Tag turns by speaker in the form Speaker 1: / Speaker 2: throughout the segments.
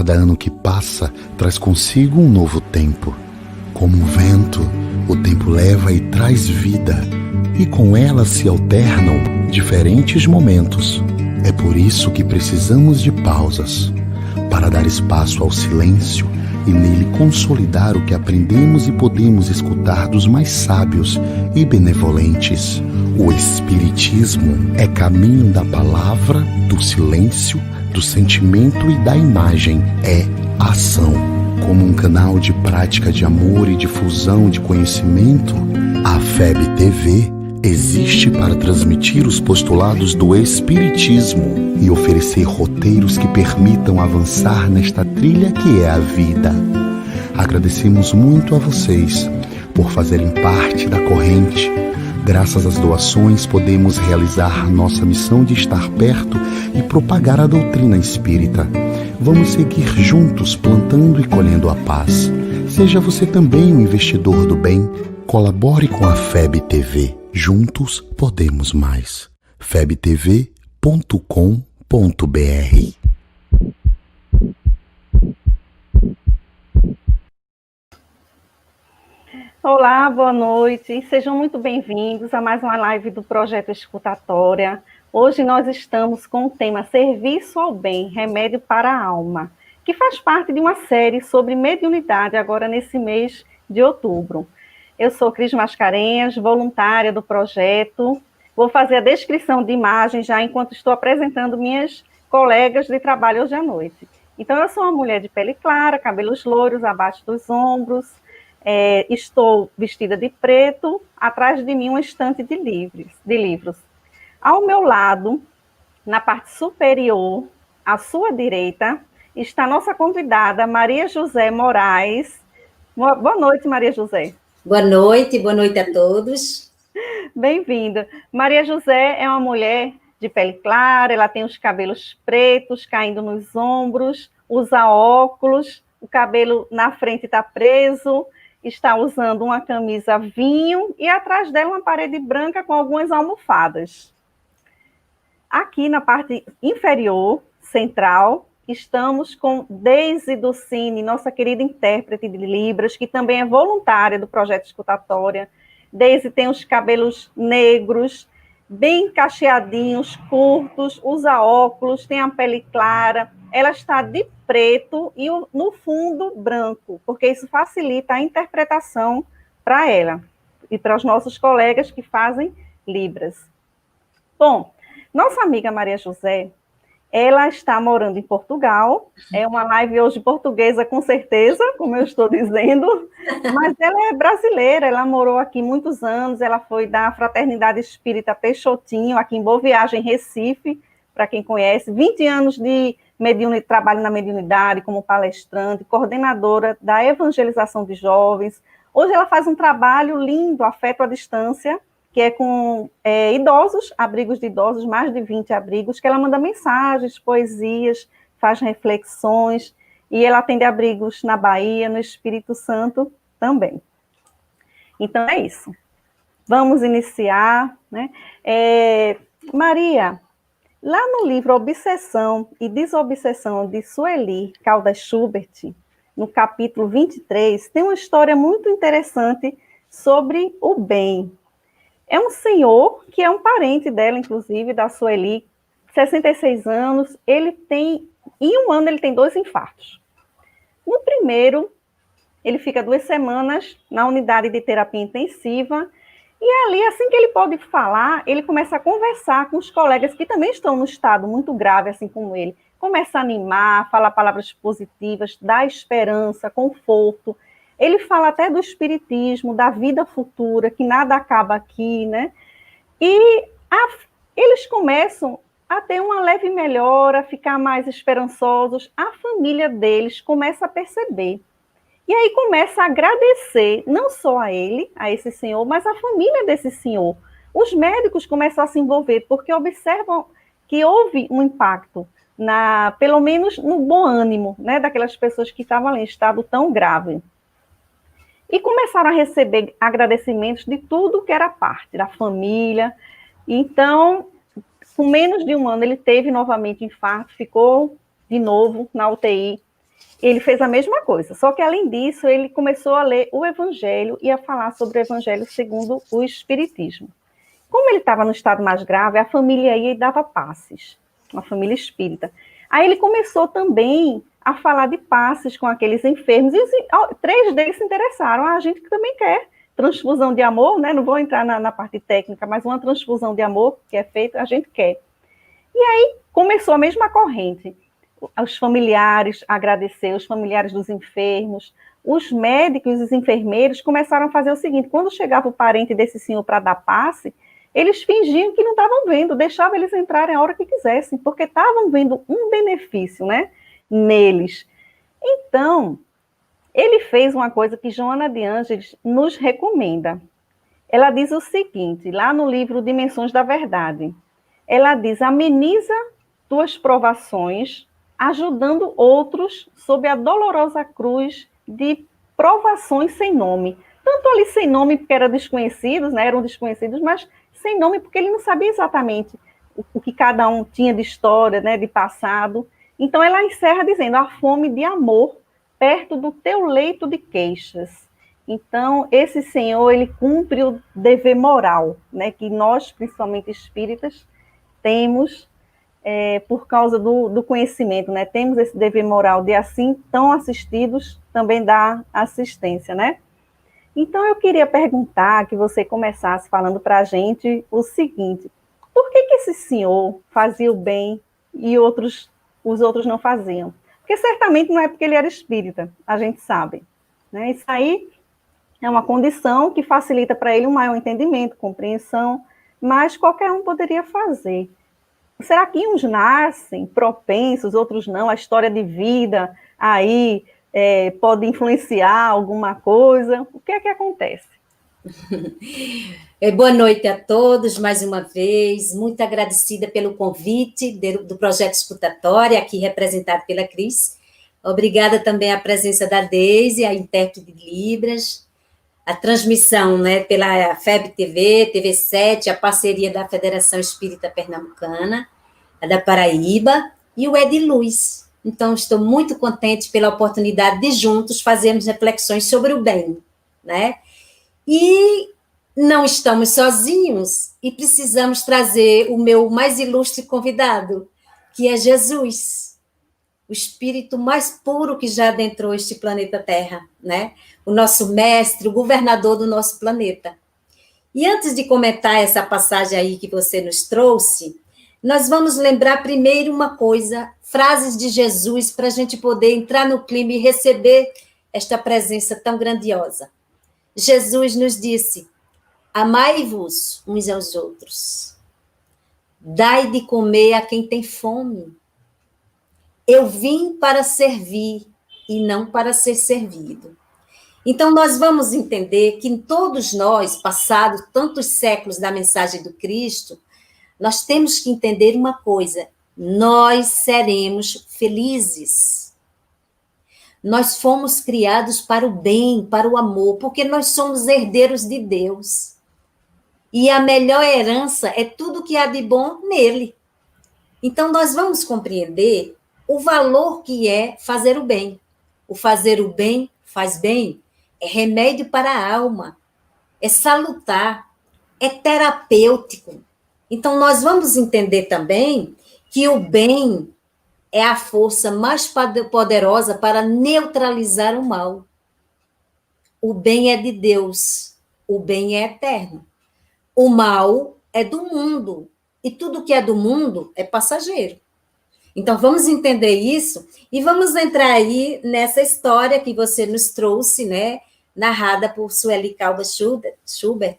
Speaker 1: Cada ano que passa traz consigo um novo tempo. Como o vento, o tempo leva e traz vida, e com ela se alternam diferentes momentos. É por isso que precisamos de pausas, para dar espaço ao silêncio e nele consolidar o que aprendemos e podemos escutar dos mais sábios e benevolentes. O Espiritismo é caminho da palavra, do silêncio, do sentimento e da imagem. É ação. Como um canal de prática de amor e difusão de conhecimento, a FEB TV existe para transmitir os postulados do Espiritismo e oferecer roteiros que permitam avançar nesta trilha que é a vida. Agradecemos muito a vocês por fazerem parte da corrente. Graças às doações, podemos realizar nossa missão de estar perto e propagar a doutrina espírita. Vamos seguir juntos plantando e colhendo a paz. Seja você também um investidor do bem. Colabore com a FEB TV. Juntos podemos mais. febtv.com.br.
Speaker 2: Olá, boa noite. Sejam muito bem-vindos a mais uma live do Projeto Escutatória. Hoje nós estamos com o tema Serviço ao Bem, Remédio para a Alma, que faz parte de uma série sobre mediunidade agora nesse mês de outubro. Eu sou Cris Mascarenhas, voluntária do projeto. Vou fazer a descrição de imagem já enquanto estou apresentando minhas colegas de trabalho hoje à noite. Então, eu sou uma mulher de pele clara, cabelos loiros abaixo dos ombros, estou vestida de preto, atrás de mim uma estante de livros. Ao meu lado, na parte superior, à sua direita, está a nossa convidada, Maria José Moraes. Boa noite, Maria José.
Speaker 3: Boa noite a todos.
Speaker 2: Bem-vinda. Maria José é uma mulher de pele clara, ela tem os cabelos pretos caindo nos ombros, usa óculos, o cabelo na frente está preso, está usando uma camisa vinho e atrás dela uma parede branca com algumas almofadas. Aqui na parte inferior, central, estamos com Deise Docini, nossa querida intérprete de Libras, que também é voluntária do Projeto Escutatória. Deise tem os cabelos negros, bem cacheadinhos, curtos, usa óculos, tem a pele clara. Ela está de preto e no fundo branco, porque isso facilita a interpretação para ela e para os nossos colegas que fazem Libras. Bom, nossa amiga Maria José, ela está morando em Portugal, é uma live hoje portuguesa com certeza, como eu estou dizendo, mas ela é brasileira, ela morou aqui muitos anos, ela foi da Fraternidade Espírita Peixotinho, aqui em Boa Viagem, Recife, para quem conhece, 20 anos de trabalho na mediunidade como palestrante, coordenadora da evangelização de jovens. Hoje ela faz um trabalho lindo, Afeto à Distância, que é com idosos, abrigos de idosos, mais de 20 abrigos, que ela manda mensagens, poesias, faz reflexões, e ela atende abrigos na Bahia, no Espírito Santo também. Então é isso. Vamos iniciar, né? Maria, lá no livro Obsessão e Desobsessão de Sueli Caldas Schubert, no capítulo 23, tem uma história muito interessante sobre o bem. É um senhor que é um parente dela, inclusive, da Sueli, 66 anos, em um ano ele tem 2 infartos. No primeiro, ele fica 2 semanas na unidade de terapia intensiva, e ali, assim que ele pode falar, ele começa a conversar com os colegas que também estão no estado muito grave, assim como ele. Começa a animar, falar palavras positivas, dar esperança, conforto. Ele fala até do espiritismo, da vida futura, que nada acaba aqui, né? E eles começam a ter uma leve melhora, a ficar mais esperançosos. A família deles começa a perceber. E aí começa a agradecer, não só a ele, a esse senhor, mas a família desse senhor. Os médicos começam a se envolver, porque observam que houve um impacto, pelo menos no bom ânimo, né, daquelas pessoas que estavam ali em estado tão grave. E começaram a receber agradecimentos de tudo que era parte da família. Então, com menos de um ano, ele teve novamente infarto, ficou de novo na UTI. Ele fez a mesma coisa, só que além disso, ele começou a ler o Evangelho e a falar sobre o Evangelho segundo o Espiritismo. Como ele estava no estado mais grave, a família ia e dava passes, uma família espírita. Aí ele começou também a falar de passes com aqueles enfermos, e 3 deles se interessaram. A gente também quer transfusão de amor, né? Não vou entrar na parte técnica, mas uma transfusão de amor que é feita, a gente quer. E aí começou a mesma corrente. Os familiares agradecer, os familiares dos enfermos, os médicos e os enfermeiros começaram a fazer o seguinte: quando chegava o parente desse senhor para dar passe, eles fingiam que não estavam vendo, deixavam eles entrarem a hora que quisessem, porque estavam vendo um benefício, né, neles. Então, ele fez uma coisa que Joana de Ângeles nos recomenda. Ela diz o seguinte, lá no livro Dimensões da Verdade, ela diz: ameniza tuas provações, ajudando outros sob a dolorosa cruz de provações sem nome. Tanto ali sem nome porque eram desconhecidos, né, eram desconhecidos, mas sem nome porque ele não sabia exatamente o que cada um tinha de história, né, de passado. Então ela encerra dizendo: a fome de amor perto do teu leito de queixas. Então esse senhor, ele cumpre o dever moral, né, que nós, principalmente espíritas, temos por causa do conhecimento, né? Temos esse dever moral de, assim, tão assistidos, também dar assistência, né? Então, eu queria perguntar, que você começasse falando para a gente o seguinte: por que esse senhor fazia o bem e os outros não faziam? Porque certamente não é porque ele era espírita, a gente sabe, né? Isso aí é uma condição que facilita para ele um maior entendimento, compreensão, mas qualquer um poderia fazer. Será que uns nascem propensos, outros não? A história de vida aí pode influenciar alguma coisa? O que é que acontece?
Speaker 3: Boa noite a todos, mais uma vez. Muito agradecida pelo convite do Projeto Escutatória, aqui representado pela Cris. Obrigada também à presença da Deise, a intérprete de Libras, a transmissão, né, pela FEB TV, TV7, a parceria da Federação Espírita Pernambucana, a da Paraíba, e o Ed Luz. Então, estou muito contente pela oportunidade de juntos fazermos reflexões sobre o bem, né? E não estamos sozinhos e precisamos trazer o meu mais ilustre convidado, que é Jesus, o espírito mais puro que já adentrou este planeta Terra, né? O nosso mestre, o governador do nosso planeta. E antes de comentar essa passagem aí que você nos trouxe, nós vamos lembrar primeiro uma coisa, frases de Jesus, para a gente poder entrar no clima e receber esta presença tão grandiosa. Jesus nos disse: amai-vos uns aos outros, dai de comer a quem tem fome. Eu vim para servir e não para ser servido. Então, nós vamos entender que todos nós, passados tantos séculos da mensagem do Cristo, nós temos que entender uma coisa: nós seremos felizes. Nós fomos criados para o bem, para o amor, porque nós somos herdeiros de Deus. E a melhor herança é tudo que há de bom nele. Então, nós vamos compreender o valor que é fazer o bem. O fazer o bem faz bem, é remédio para a alma, é salutar, é terapêutico. Então, nós vamos entender também que o bem é a força mais poderosa para neutralizar o mal. O bem é de Deus, o bem é eterno. O mal é do mundo, e tudo que é do mundo é passageiro. Então, vamos entender isso e vamos entrar aí nessa história que você nos trouxe, né, narrada por Sueli Calva Schubert.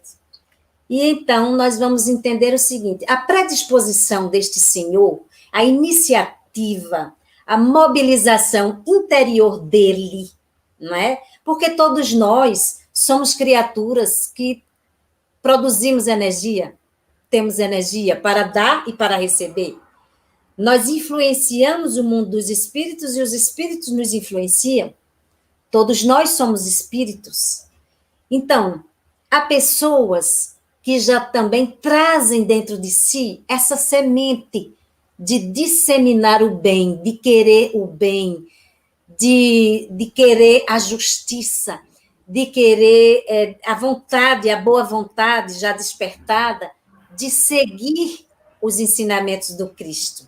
Speaker 3: E então, nós vamos entender o seguinte: a predisposição deste senhor, a iniciativa, a mobilização interior dele, não é? Porque todos nós somos criaturas que produzimos energia, temos energia para dar e para receber. Nós influenciamos o mundo dos espíritos e os espíritos nos influenciam. Todos nós somos espíritos. Então, há pessoas que já também trazem dentro de si essa semente de disseminar o bem, de querer o bem, de querer a justiça, de querer a vontade, a boa vontade já despertada, de seguir os ensinamentos do Cristo.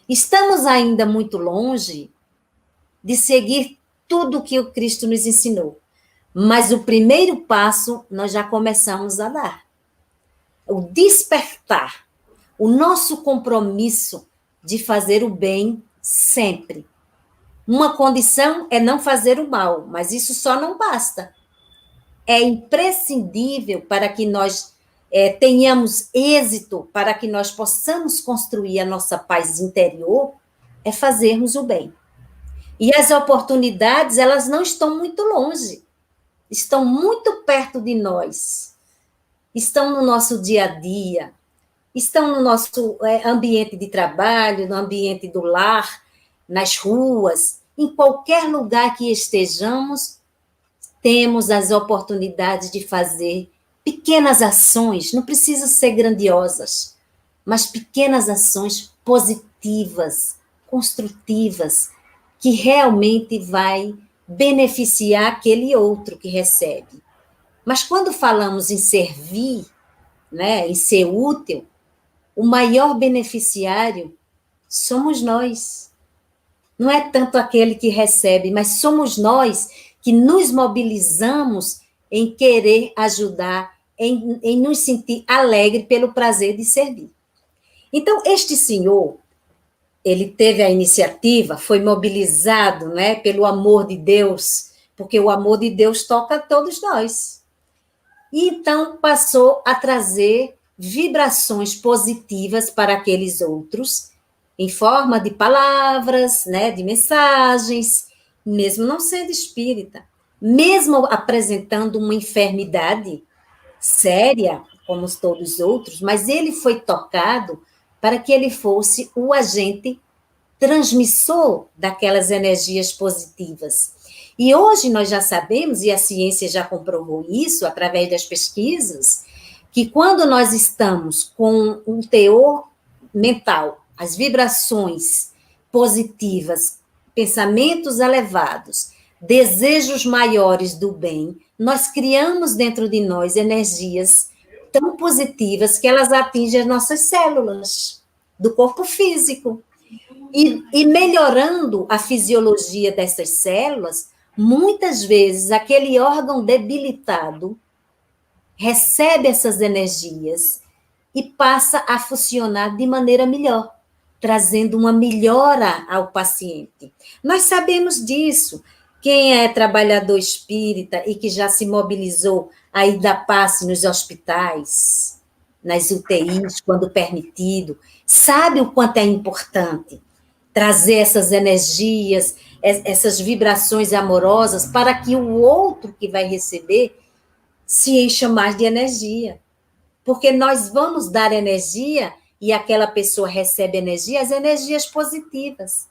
Speaker 3: Estamos ainda muito longe de seguir tudo o que o Cristo nos ensinou, mas o primeiro passo nós já começamos a dar. O despertar, o nosso compromisso de fazer o bem sempre. Uma condição é não fazer o mal, mas isso só não basta. É imprescindível para que nós tenhamos êxito, para que nós possamos construir a nossa paz interior, é fazermos o bem. E as oportunidades, elas não estão muito longe, estão muito perto de nós, estão no nosso dia a dia, estão no nosso ambiente de trabalho, no ambiente do lar, nas ruas, em qualquer lugar que estejamos, temos as oportunidades de fazer pequenas ações, não precisam ser grandiosas, mas pequenas ações positivas, construtivas, que realmente vai beneficiar aquele outro que recebe. Mas quando falamos em servir, né, em ser útil, o maior beneficiário somos nós. Não é tanto aquele que recebe, mas somos nós que nos mobilizamos em querer ajudar, em nos sentir alegre pelo prazer de servir. Então, este senhor, ele teve a iniciativa, foi mobilizado, né, pelo amor de Deus, porque o amor de Deus toca a todos nós. E então passou a trazer vibrações positivas para aqueles outros, em forma de palavras, né, de mensagens, mesmo não sendo espírita, mesmo apresentando uma enfermidade séria, como todos os outros, mas ele foi tocado para que ele fosse o agente transmissor daquelas energias positivas. E hoje nós já sabemos, e a ciência já comprovou isso através das pesquisas, que quando nós estamos com um teor mental, as vibrações positivas, pensamentos elevados, desejos maiores do bem, nós criamos dentro de nós energias tão positivas que elas atingem as nossas células do corpo físico. E melhorando a fisiologia dessas células, muitas vezes aquele órgão debilitado recebe essas energias e passa a funcionar de maneira melhor, trazendo uma melhora ao paciente. Nós sabemos disso. Quem é trabalhador espírita e que já se mobilizou aí da passe nos hospitais, nas UTIs, quando permitido, sabe o quanto é importante trazer essas energias, essas vibrações amorosas para que o outro que vai receber se encha mais de energia. Porque nós vamos dar energia e aquela pessoa recebe energia, as energias positivas.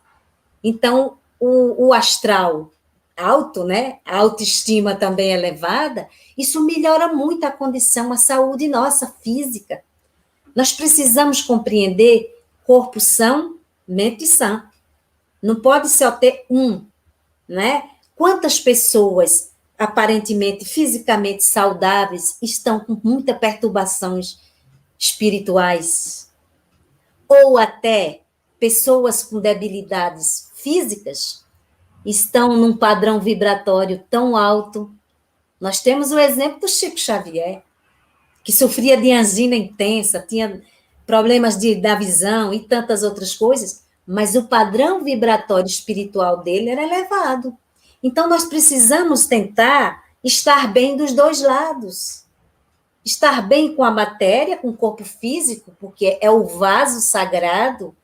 Speaker 3: Então, o astral alto, né? A autoestima também elevada, isso melhora muito a condição, a saúde nossa, física. Nós precisamos compreender corpo são, mente sã. Não pode só ter um, né? Quantas pessoas aparentemente fisicamente saudáveis estão com muitas perturbações espirituais? Ou até pessoas com debilidades físicas estão num padrão vibratório tão alto. Nós temos o exemplo do Chico Xavier, que sofria de angina intensa, tinha problemas da visão e tantas outras coisas, mas o padrão vibratório espiritual dele era elevado. Então, nós precisamos tentar estar bem dos dois lados. Estar bem com a matéria, com o corpo físico, porque é o vaso sagrado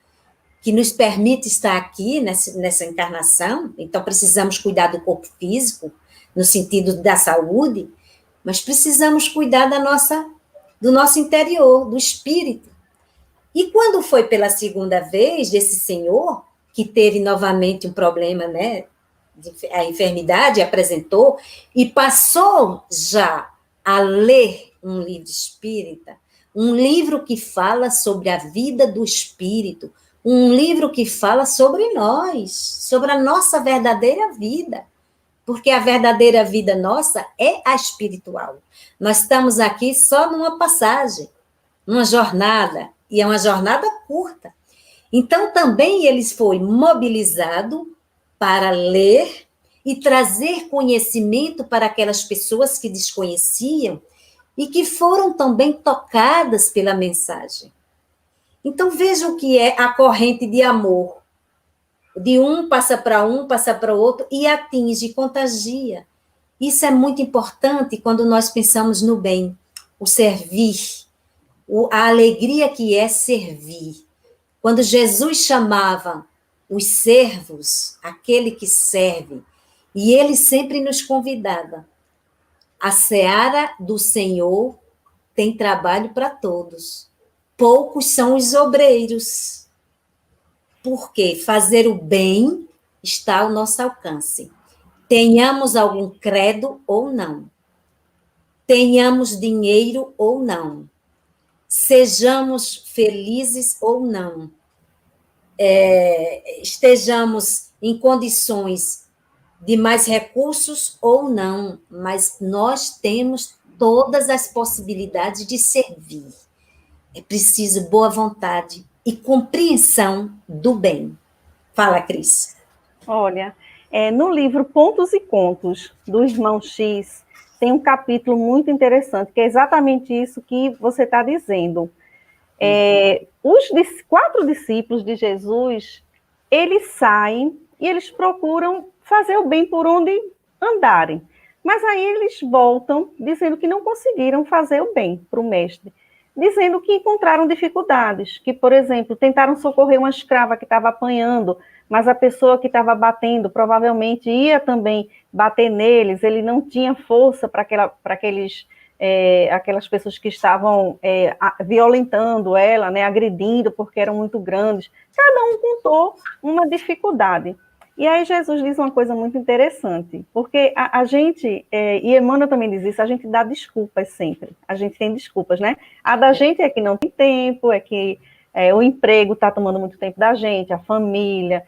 Speaker 3: que nos permite estar aqui nessa encarnação. Então, precisamos cuidar do corpo físico, no sentido da saúde, mas precisamos cuidar do nosso interior, do espírito. E quando foi pela segunda vez desse senhor, que teve novamente um problema, né, a enfermidade apresentou, e passou já a ler um livro espírita, um livro que fala sobre a vida do espírito, um livro que fala sobre nós, sobre a nossa verdadeira vida, porque a verdadeira vida nossa é a espiritual. Nós estamos aqui só numa passagem, numa jornada, e é uma jornada curta. Então, também eles foi mobilizado para ler e trazer conhecimento para aquelas pessoas que desconheciam e que foram também tocadas pela mensagem. Então, vejam o que é a corrente de amor. De um passa para o outro e atinge, contagia. Isso é muito importante quando nós pensamos no bem, o servir, a alegria que é servir. Quando Jesus chamava os servos, aquele que serve, e ele sempre nos convidava. A seara do Senhor tem trabalho para todos. Poucos são os obreiros. Porque fazer o bem está ao nosso alcance. Tenhamos algum credo ou não. Tenhamos dinheiro ou não. Sejamos felizes ou não. Estejamos em condições de mais recursos ou não, mas nós temos todas as possibilidades de servir. É preciso boa vontade e compreensão do bem. Fala, Cris.
Speaker 2: Olha, no livro Pontos e Contos, do Irmão X, tem um capítulo muito interessante, que é exatamente isso que você está dizendo. Os 4 discípulos de Jesus, eles saem e eles procuram fazer o bem por onde andarem. Mas aí eles voltam dizendo que não conseguiram fazer o bem para o mestre, dizendo que encontraram dificuldades, que, por exemplo, tentaram socorrer uma escrava que estava apanhando, mas a pessoa que estava batendo provavelmente ia também bater neles, ele não tinha força para aquelas pessoas que estavam violentando ela, né, agredindo, porque eram muito grandes. Cada um contou uma dificuldade. E aí Jesus diz uma coisa muito interessante, porque a gente, e Emmanuel também diz isso, a gente dá desculpas sempre, a gente tem desculpas, né? A da gente é que não tem tempo, é que o emprego está tomando muito tempo da gente, a família,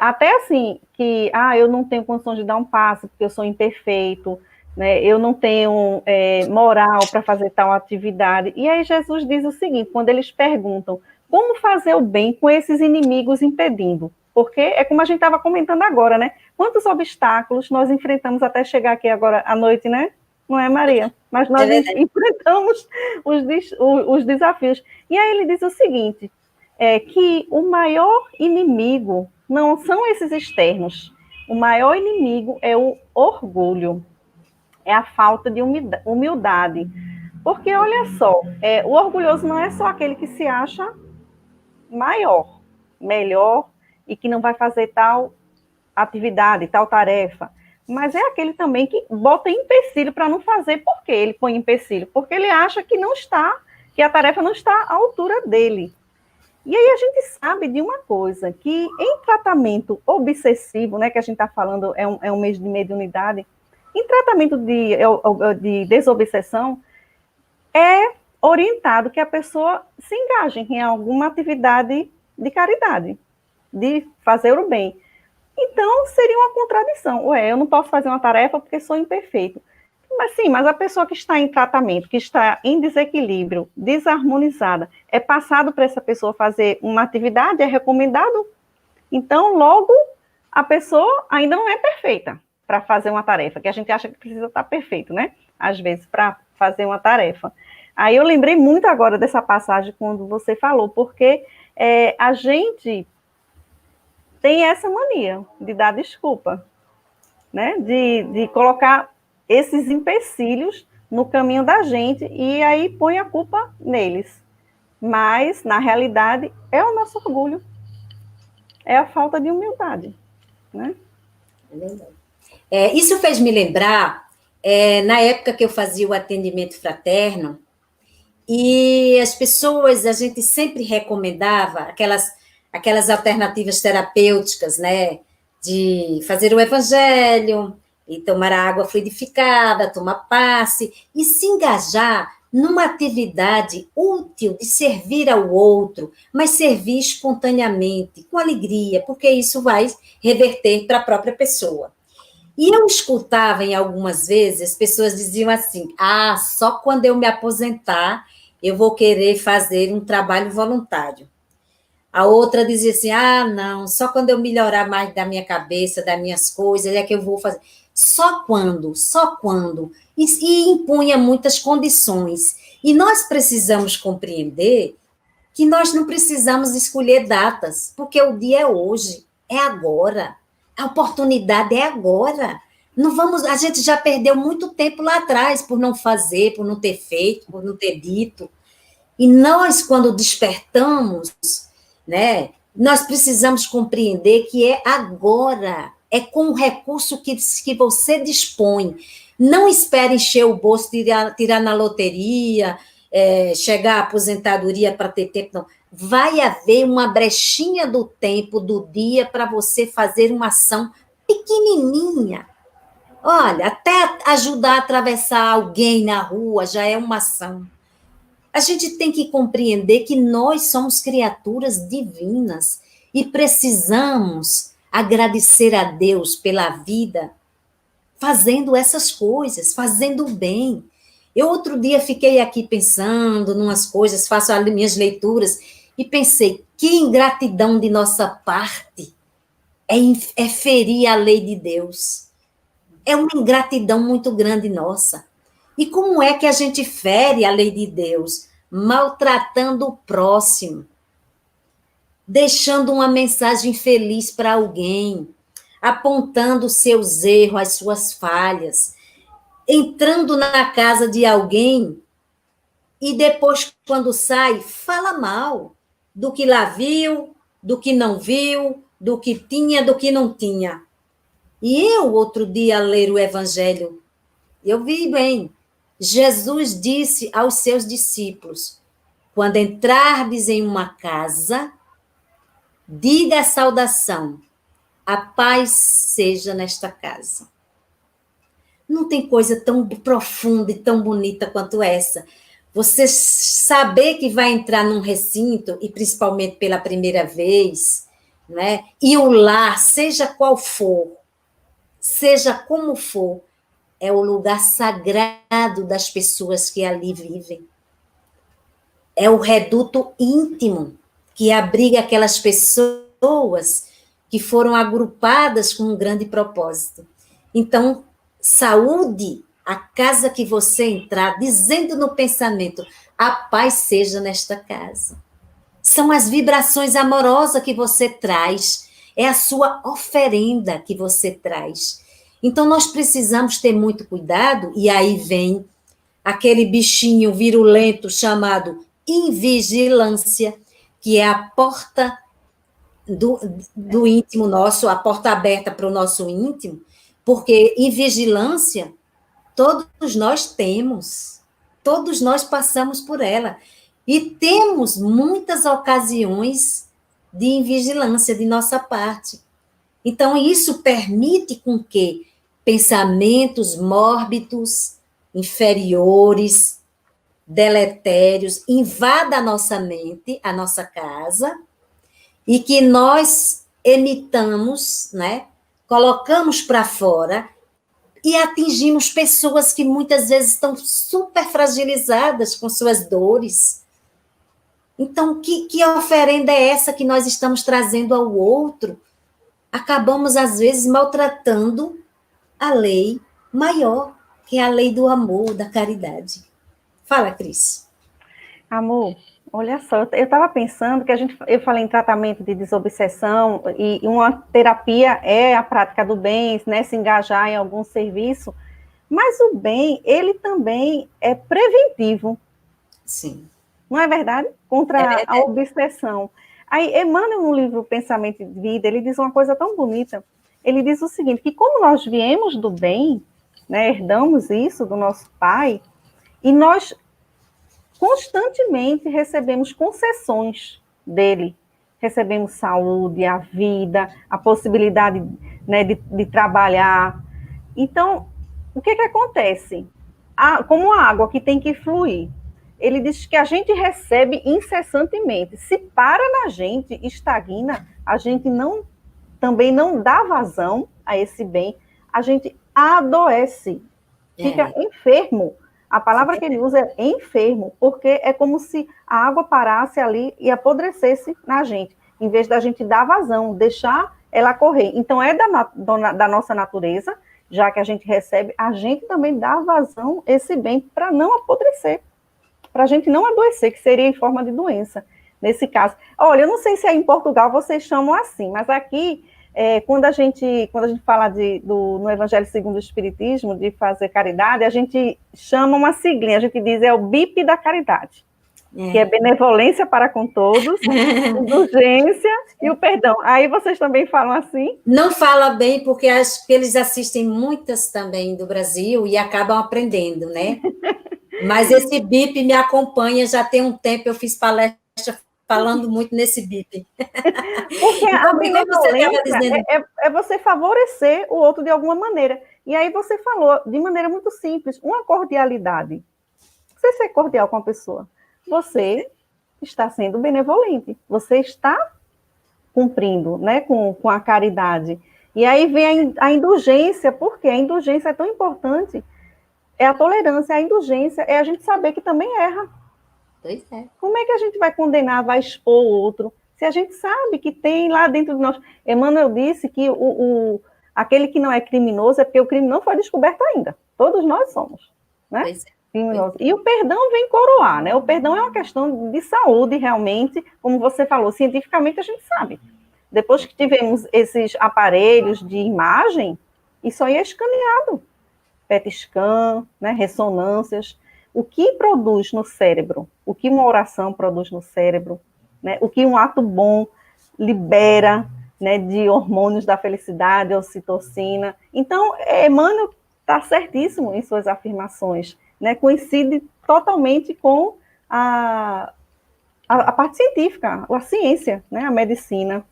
Speaker 2: até assim, que eu não tenho condições de dar um passo, porque eu sou imperfeito, né? Eu não tenho moral para fazer tal atividade. E aí Jesus diz o seguinte, quando eles perguntam, como fazer o bem com esses inimigos impedindo? Porque é como a gente estava comentando agora, né? Quantos obstáculos nós enfrentamos até chegar aqui agora à noite, né? Não é, Maria? Mas nós enfrentamos os desafios. E aí ele diz o seguinte, que o maior inimigo não são esses externos. O maior inimigo é o orgulho, é a falta de humildade. Porque, olha só, o orgulhoso não é só aquele que se acha maior, melhor, e que não vai fazer tal atividade, tal tarefa, mas é aquele também que bota empecilho para não fazer. Por que ele põe empecilho? Porque ele acha que que a tarefa não está à altura dele. E aí a gente sabe de uma coisa, que em tratamento obsessivo, né, que a gente está falando, é um mês de mediunidade, em tratamento de desobsessão, é orientado que a pessoa se engaje em alguma atividade de caridade, de fazer o bem. Então, seria uma contradição. Eu não posso fazer uma tarefa porque sou imperfeito. Mas a pessoa que está em tratamento, que está em desequilíbrio, desarmonizada, é passado para essa pessoa fazer uma atividade, é recomendado? Então, logo, a pessoa ainda não é perfeita para fazer uma tarefa, que a gente acha que precisa estar perfeito, né? Às vezes, para fazer uma tarefa. Aí eu lembrei muito agora dessa passagem quando você falou, porque a gente tem essa mania de dar desculpa, né? De colocar esses empecilhos no caminho da gente e aí põe a culpa neles. Mas, na realidade, é o nosso orgulho, é a falta de humildade, né?
Speaker 3: É verdade. Isso fez me lembrar, na época que eu fazia o atendimento fraterno, e as pessoas, a gente sempre recomendava aquelas alternativas terapêuticas, né? De fazer o evangelho, e tomar a água fluidificada, tomar passe, e se engajar numa atividade útil de servir ao outro, mas servir espontaneamente, com alegria, porque isso vai reverter para a própria pessoa. E eu escutava em algumas vezes, pessoas diziam assim: ah, só quando eu me aposentar eu vou querer fazer um trabalho voluntário. A outra dizia assim: ah, não, só quando eu melhorar mais da minha cabeça, das minhas coisas, é que eu vou fazer. Só quando, só quando. E impunha muitas condições. E nós precisamos compreender que nós não precisamos escolher datas, porque o dia é hoje, é agora. A oportunidade é agora. Não vamos, a gente já perdeu muito tempo lá atrás por não fazer, por não ter feito, por não ter dito. E nós, quando despertamos, né, nós precisamos compreender que é agora, é com o recurso que você dispõe. Não espere encher o bolso, tirar na loteria, chegar à aposentadoria para ter tempo, não. Vai haver uma brechinha do tempo, do dia, para você fazer uma ação pequenininha. Olha, até ajudar a atravessar alguém na rua já é uma ação. A gente tem que compreender que nós somos criaturas divinas e precisamos agradecer a Deus pela vida fazendo essas coisas, fazendo o bem. Eu outro dia fiquei aqui pensando em umas coisas, faço as minhas leituras e pensei, que ingratidão de nossa parte é ferir a lei de Deus. É uma ingratidão muito grande nossa. E como é que a gente fere a lei de Deus? Maltratando o próximo, deixando uma mensagem feliz para alguém, apontando seus erros, as suas falhas, entrando na casa de alguém e depois, quando sai, fala mal do que lá viu, do que não viu, do que tinha, do que não tinha. E eu, outro dia, ler o Evangelho, eu vi bem. Jesus disse aos seus discípulos: quando entrardes em uma casa, diga a saudação, a paz seja nesta casa. Não tem coisa tão profunda e tão bonita quanto essa. Você saber que vai entrar num recinto, e principalmente pela primeira vez, né? E o lar, seja qual for, seja como for, é o lugar sagrado das pessoas que ali vivem. É o reduto íntimo que abriga aquelas pessoas que foram agrupadas com um grande propósito. Então, saúde a casa que você entrar, dizendo no pensamento, a paz seja nesta casa. São as vibrações amorosas que você traz, é a sua oferenda que você traz. Então, nós precisamos ter muito cuidado, e aí vem aquele bichinho virulento chamado invigilância, que é a porta do íntimo nosso, a porta aberta para o nosso íntimo, porque invigilância todos nós temos, todos nós passamos por ela, e temos muitas ocasiões de invigilância de nossa parte. Então, isso permite com que pensamentos mórbidos, inferiores, deletérios, invada a nossa mente, a nossa casa, e que nós emitamos, né, colocamos para fora e atingimos pessoas que muitas vezes estão super fragilizadas com suas dores. Então, que oferenda é essa que nós estamos trazendo ao outro? Acabamos, às vezes, maltratando a lei maior, que é a lei do amor, da caridade. Fala, Cris.
Speaker 2: Amor, olha só, eu estava pensando que eu falei em tratamento de desobsessão, e uma terapia é a prática do bem, né, se engajar em algum serviço, mas o bem, ele também é preventivo.
Speaker 3: Sim.
Speaker 2: Não é verdade? Contra a obsessão. Aí, Emmanuel, no livro Pensamento de Vida, ele diz uma coisa tão bonita. Ele diz o seguinte, que como nós viemos do bem, né, herdamos isso do nosso pai, e nós constantemente recebemos concessões dele. Recebemos saúde, a vida, a possibilidade, né, de trabalhar. Então, o que acontece? como a água que tem que fluir. Ele diz que a gente recebe incessantemente. Se para na gente, estagna, a gente também não dá vazão a esse bem, a gente adoece, fica enfermo. A palavra que ele usa é enfermo, porque é como se a água parasse ali e apodrecesse na gente, em vez da gente dar vazão, deixar ela correr. Então, é da nossa natureza, já que a gente recebe, a gente também dá vazão esse bem para não apodrecer, para a gente não adoecer, que seria em forma de doença, nesse caso. Olha, eu não sei se aí em Portugal vocês chamam assim, mas aqui, quando a gente fala no Evangelho segundo o Espiritismo, de fazer caridade, a gente chama uma siglinha, a gente diz, é o BIP da caridade, que é benevolência para com todos, indulgência e o perdão. Aí vocês também falam assim?
Speaker 3: Não fala bem, porque acho que eles assistem muitas também do Brasil e acabam aprendendo, né? Mas esse BIP me acompanha já tem um tempo, eu fiz palestra falando muito nesse BIP.
Speaker 2: Porque a benevolência é você favorecer o outro de alguma maneira. E aí você falou, de maneira muito simples, uma cordialidade. Você ser cordial com a pessoa. Você está sendo benevolente. Você está cumprindo, né, com a caridade. E aí vem a indulgência. Por quê? A indulgência é tão importante. É a tolerância, a indulgência, é a gente saber que também erra.
Speaker 3: Pois é.
Speaker 2: Como é que a gente vai condenar, vai expor o outro, se a gente sabe que tem lá dentro de nós? Emmanuel disse que aquele que não é criminoso é porque o crime não foi descoberto ainda. Todos nós somos, né?
Speaker 3: Pois é.
Speaker 2: Criminosos. E o perdão vem coroar, né? O perdão é uma questão de saúde, realmente, como você falou, cientificamente a gente sabe. Depois que tivemos esses aparelhos de imagem, isso aí é escaneado. PET scan, né, ressonâncias, o que produz no cérebro, o que uma oração produz no cérebro, né, o que um ato bom libera, né, de hormônios da felicidade, ocitocina. Então, Emmanuel está certíssimo em suas afirmações, né, coincide totalmente com a parte científica, a ciência, né, a medicina.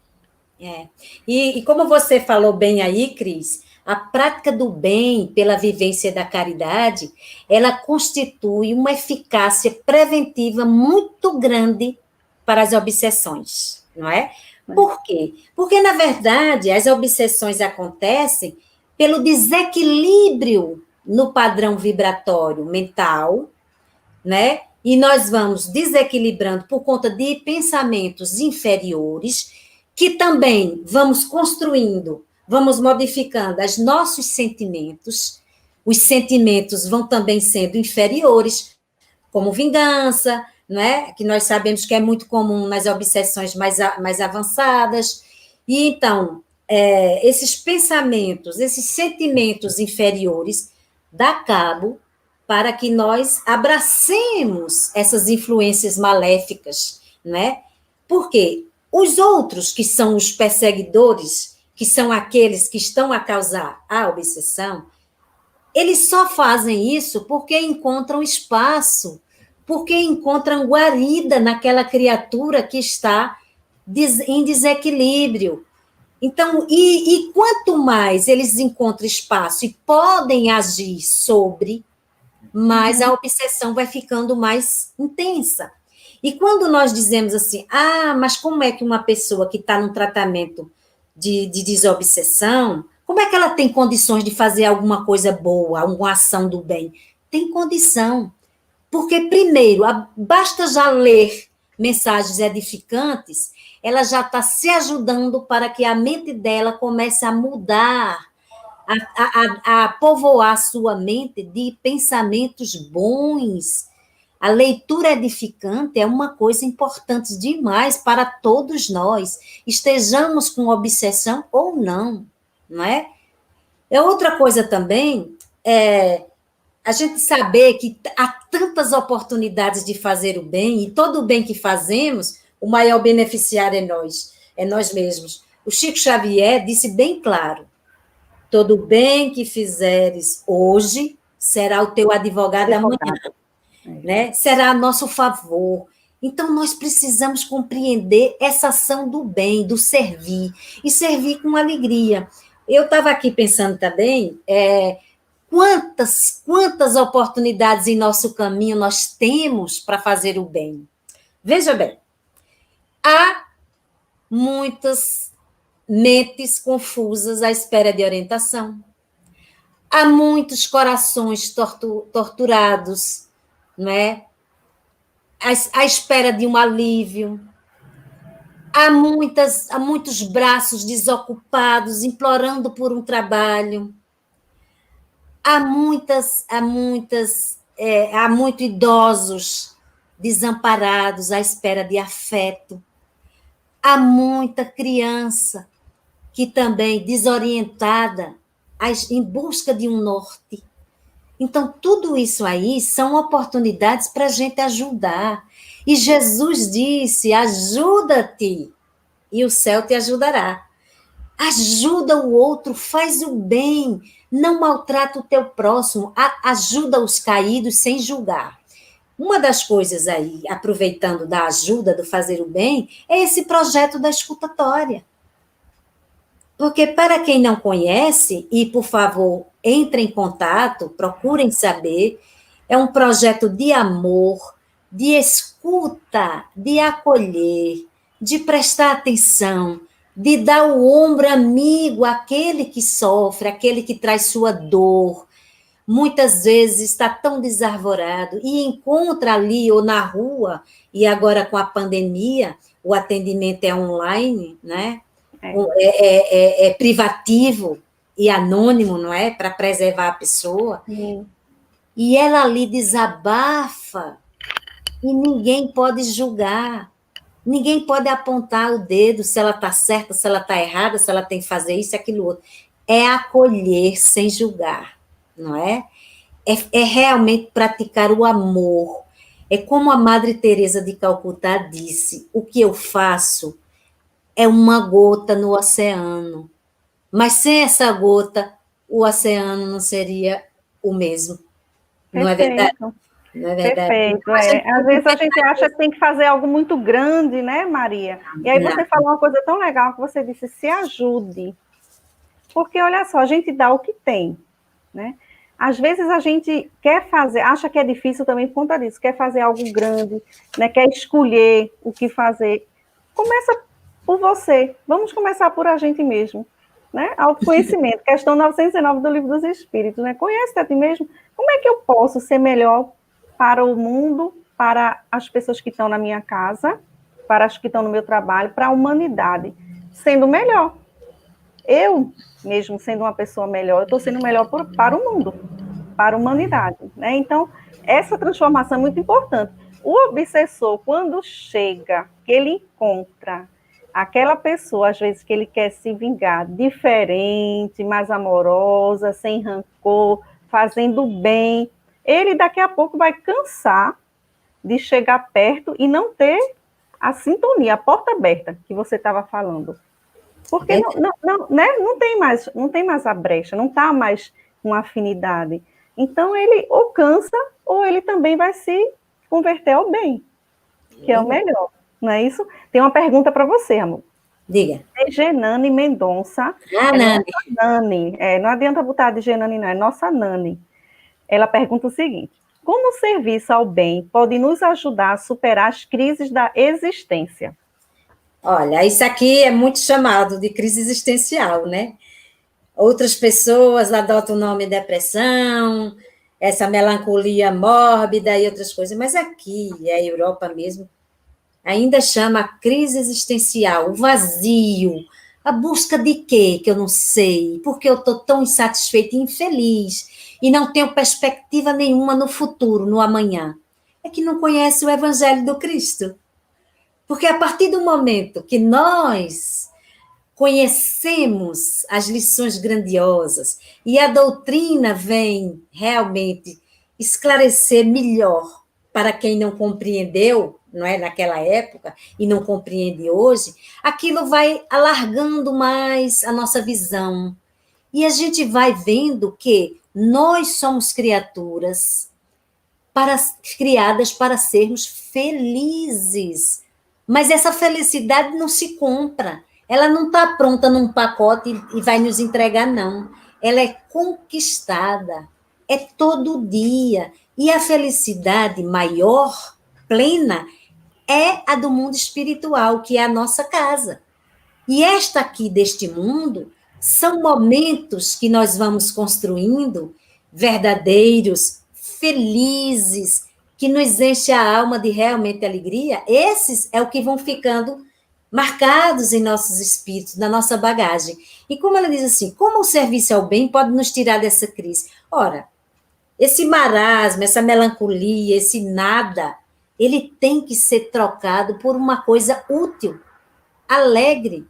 Speaker 3: E como você falou bem aí, Cris, a prática do bem pela vivência da caridade, ela constitui uma eficácia preventiva muito grande para as obsessões, não é? Por quê? Porque, na verdade, as obsessões acontecem pelo desequilíbrio no padrão vibratório mental, né? E nós vamos desequilibrando por conta de pensamentos inferiores, que também vamos construindo, vamos modificando os nossos sentimentos, os sentimentos vão também sendo inferiores, como vingança, né? Que nós sabemos que é muito comum nas obsessões mais avançadas. E então, esses pensamentos, esses sentimentos inferiores, dá cabo para que nós abracemos essas influências maléficas, né? Porque os outros, que são os perseguidores, que são aqueles que estão a causar a obsessão, eles só fazem isso porque encontram espaço, porque encontram guarida naquela criatura que está em desequilíbrio. Então, e quanto mais eles encontram espaço e podem agir sobre, mais a obsessão vai ficando mais intensa. E quando nós dizemos assim, mas como é que uma pessoa que está num tratamento de desobsessão, como é que ela tem condições de fazer alguma coisa boa, alguma ação do bem? Tem condição. Porque, primeiro, basta já ler mensagens edificantes, ela já está se ajudando para que a mente dela comece a mudar, a povoar sua mente de pensamentos bons. A leitura edificante é uma coisa importante demais para todos nós, estejamos com obsessão ou não, não é? Outra coisa também a gente saber que há tantas oportunidades de fazer o bem, e todo o bem que fazemos, o maior beneficiário é nós mesmos. O Chico Xavier disse bem claro, todo o bem que fizeres hoje será o teu advogado amanhã. Né? Será a nosso favor. Então, nós precisamos compreender essa ação do bem, do servir, e servir com alegria. Eu estava aqui pensando também, quantas oportunidades em nosso caminho nós temos para fazer o bem. Veja bem, há muitas mentes confusas à espera de orientação. Há muitos corações torturados, não é? À espera de um alívio. Há muitos braços desocupados, implorando por um trabalho. Há muitos idosos desamparados à espera de afeto. Há muita criança que também desorientada em busca de um norte. Então, tudo isso aí são oportunidades para a gente ajudar. E Jesus disse, ajuda-te, e o céu te ajudará. Ajuda o outro, faz o bem, não maltrata o teu próximo, ajuda os caídos sem julgar. Uma das coisas aí, aproveitando da ajuda, do fazer o bem, é esse projeto da escutatória. Porque para quem não conhece, e por favor, entre em contato, procurem saber, é um projeto de amor, de escuta, de acolher, de prestar atenção, de dar o ombro amigo àquele que sofre, àquele que traz sua dor. Muitas vezes está tão desarvorado e encontra ali ou na rua, e agora com a pandemia, o atendimento é online, né? É privativo e anônimo, não é? Para preservar a pessoa.
Speaker 2: Sim.
Speaker 3: E ela ali desabafa e ninguém pode julgar. Ninguém pode apontar o dedo se ela está certa, se ela está errada, se ela tem que fazer isso e aquilo outro. É acolher sem julgar, não é? É realmente praticar o amor. É como a Madre Teresa de Calcutá disse, o que eu faço é uma gota no oceano. Mas sem essa gota, o oceano não seria o mesmo. Não é verdade? Não é verdade?
Speaker 2: Perfeito. Às vezes a gente acha que tem que fazer algo muito grande, né, Maria? E aí você falou uma coisa tão legal que você disse, se ajude. Porque, olha só, a gente dá o que tem, né? Às vezes a gente quer fazer, acha que é difícil também por conta disso, quer fazer algo grande, né? Quer escolher o que fazer. Começa por você. Vamos começar por a gente mesmo, né? Autoconhecimento, questão 909 do Livro dos Espíritos, né? Conhece a ti mesmo. Como é que eu posso ser melhor para o mundo, para as pessoas que estão na minha casa, para as que estão no meu trabalho, para a humanidade, sendo melhor? Eu, mesmo sendo uma pessoa melhor, eu estou sendo melhor para o mundo, para a humanidade, né? Então, essa transformação é muito importante. O obsessor, quando chega, que ele encontra aquela pessoa, às vezes, que ele quer se vingar, diferente, mais amorosa, sem rancor, fazendo bem, ele daqui a pouco vai cansar de chegar perto e não ter a sintonia, a porta aberta que você estava falando. Porque não tem mais a brecha, não está mais uma afinidade. Então, ele ou cansa, ou ele também vai se converter ao bem, que é o melhor. Não é isso? Tem uma pergunta para você, amor.
Speaker 3: Diga.
Speaker 2: Genane Mendonça.
Speaker 3: Nani.
Speaker 2: Nani. Não adianta botar de Genane, não, é nossa Nani. Ela pergunta o seguinte: como o serviço ao bem pode nos ajudar a superar as crises da existência?
Speaker 3: Olha, isso aqui é muito chamado de crise existencial, né? Outras pessoas adotam o nome depressão, essa melancolia mórbida e outras coisas, mas aqui, a Europa mesmo, ainda chama a crise existencial, o vazio, a busca de quê, que eu não sei, porque eu estou tão insatisfeita e infeliz, e não tenho perspectiva nenhuma no futuro, no amanhã. É que não conhece o Evangelho do Cristo. Porque a partir do momento que nós conhecemos as lições grandiosas e a doutrina vem realmente esclarecer melhor para quem não compreendeu, não é, naquela época, e não compreende hoje, aquilo vai alargando mais a nossa visão. E a gente vai vendo que nós somos criaturas criadas para sermos felizes. Mas essa felicidade não se compra. Ela não está pronta num pacote e vai nos entregar, não. Ela é conquistada. é todo dia. E a felicidade maior, plena, é a do mundo espiritual, que é a nossa casa. E esta aqui deste mundo são momentos que nós vamos construindo verdadeiros, felizes, que nos enche a alma de realmente alegria. Esses é o que vão ficando marcados em nossos espíritos, na nossa bagagem. E como ela diz assim, como o serviço ao bem pode nos tirar dessa crise? Ora, esse marasmo, essa melancolia, esse nada, ele tem que ser trocado por uma coisa útil, alegre.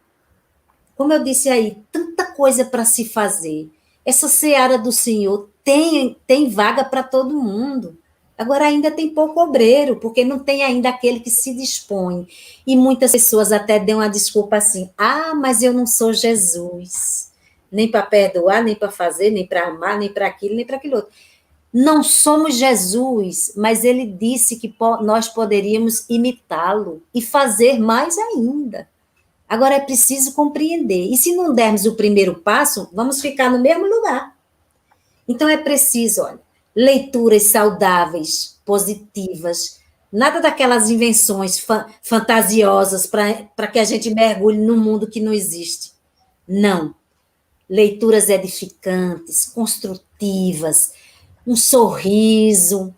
Speaker 3: Como eu disse aí, tanta coisa para se fazer. Essa seara do Senhor tem vaga para todo mundo. Agora ainda tem pouco obreiro, porque não tem ainda aquele que se dispõe. E muitas pessoas até dão uma desculpa assim, mas eu não sou Jesus. Nem para perdoar, nem para fazer, nem para amar, nem para aquilo, nem para aquilo outro. Não somos Jesus, mas ele disse que nós poderíamos imitá-lo e fazer mais ainda. Agora é preciso compreender. E se não dermos o primeiro passo, vamos ficar no mesmo lugar. Então é preciso, olha, leituras saudáveis, positivas, nada daquelas invenções fantasiosas para que a gente mergulhe num mundo que não existe. Não. Leituras edificantes, construtivas, um sorriso,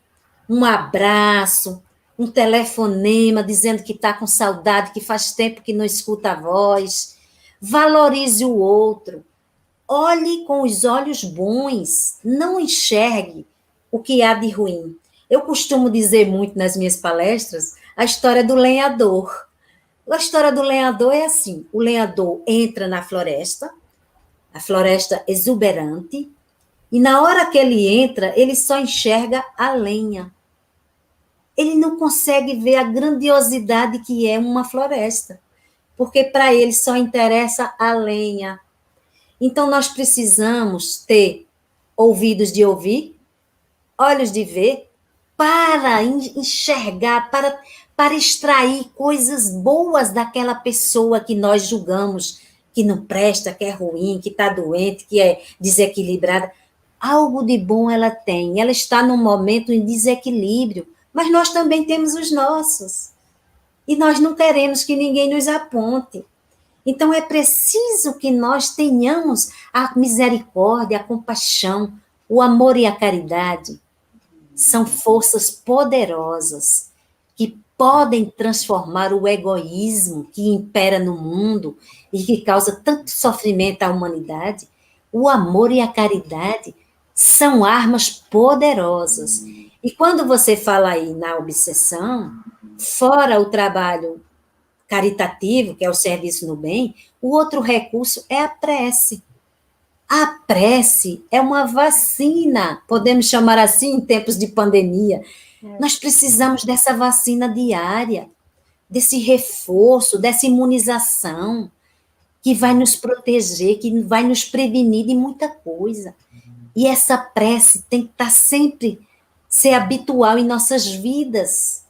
Speaker 3: um abraço, um telefonema dizendo que está com saudade, que faz tempo que não escuta a voz. Valorize o outro. Olhe com os olhos bons. Não enxergue o que há de ruim. Eu costumo dizer muito nas minhas palestras a história do lenhador. A história do lenhador é assim: o lenhador entra na floresta, a floresta exuberante, e na hora que ele entra, ele só enxerga a lenha. Ele não consegue ver a grandiosidade que é uma floresta, porque para ele só interessa a lenha. Então, nós precisamos ter ouvidos de ouvir, olhos de ver, para enxergar, para extrair coisas boas daquela pessoa que nós julgamos que não presta, que é ruim, que está doente, que é desequilibrada. Algo de bom ela tem, ela está num momento em desequilíbrio, mas nós também temos os nossos. E nós não queremos que ninguém nos aponte. Então, é preciso que nós tenhamos a misericórdia, a compaixão, o amor e a caridade. São forças poderosas que podem transformar o egoísmo que impera no mundo e que causa tanto sofrimento à humanidade. O amor e a caridade são armas poderosas. E quando você fala aí na obsessão, fora o trabalho caritativo, que é o serviço no bem, o outro recurso é a prece. A prece é uma vacina, podemos chamar assim em tempos de pandemia. Nós precisamos dessa vacina diária, desse reforço, dessa imunização, que vai nos proteger, que vai nos prevenir de muita coisa. E essa prece tem que estar sempre, ser habitual em nossas vidas,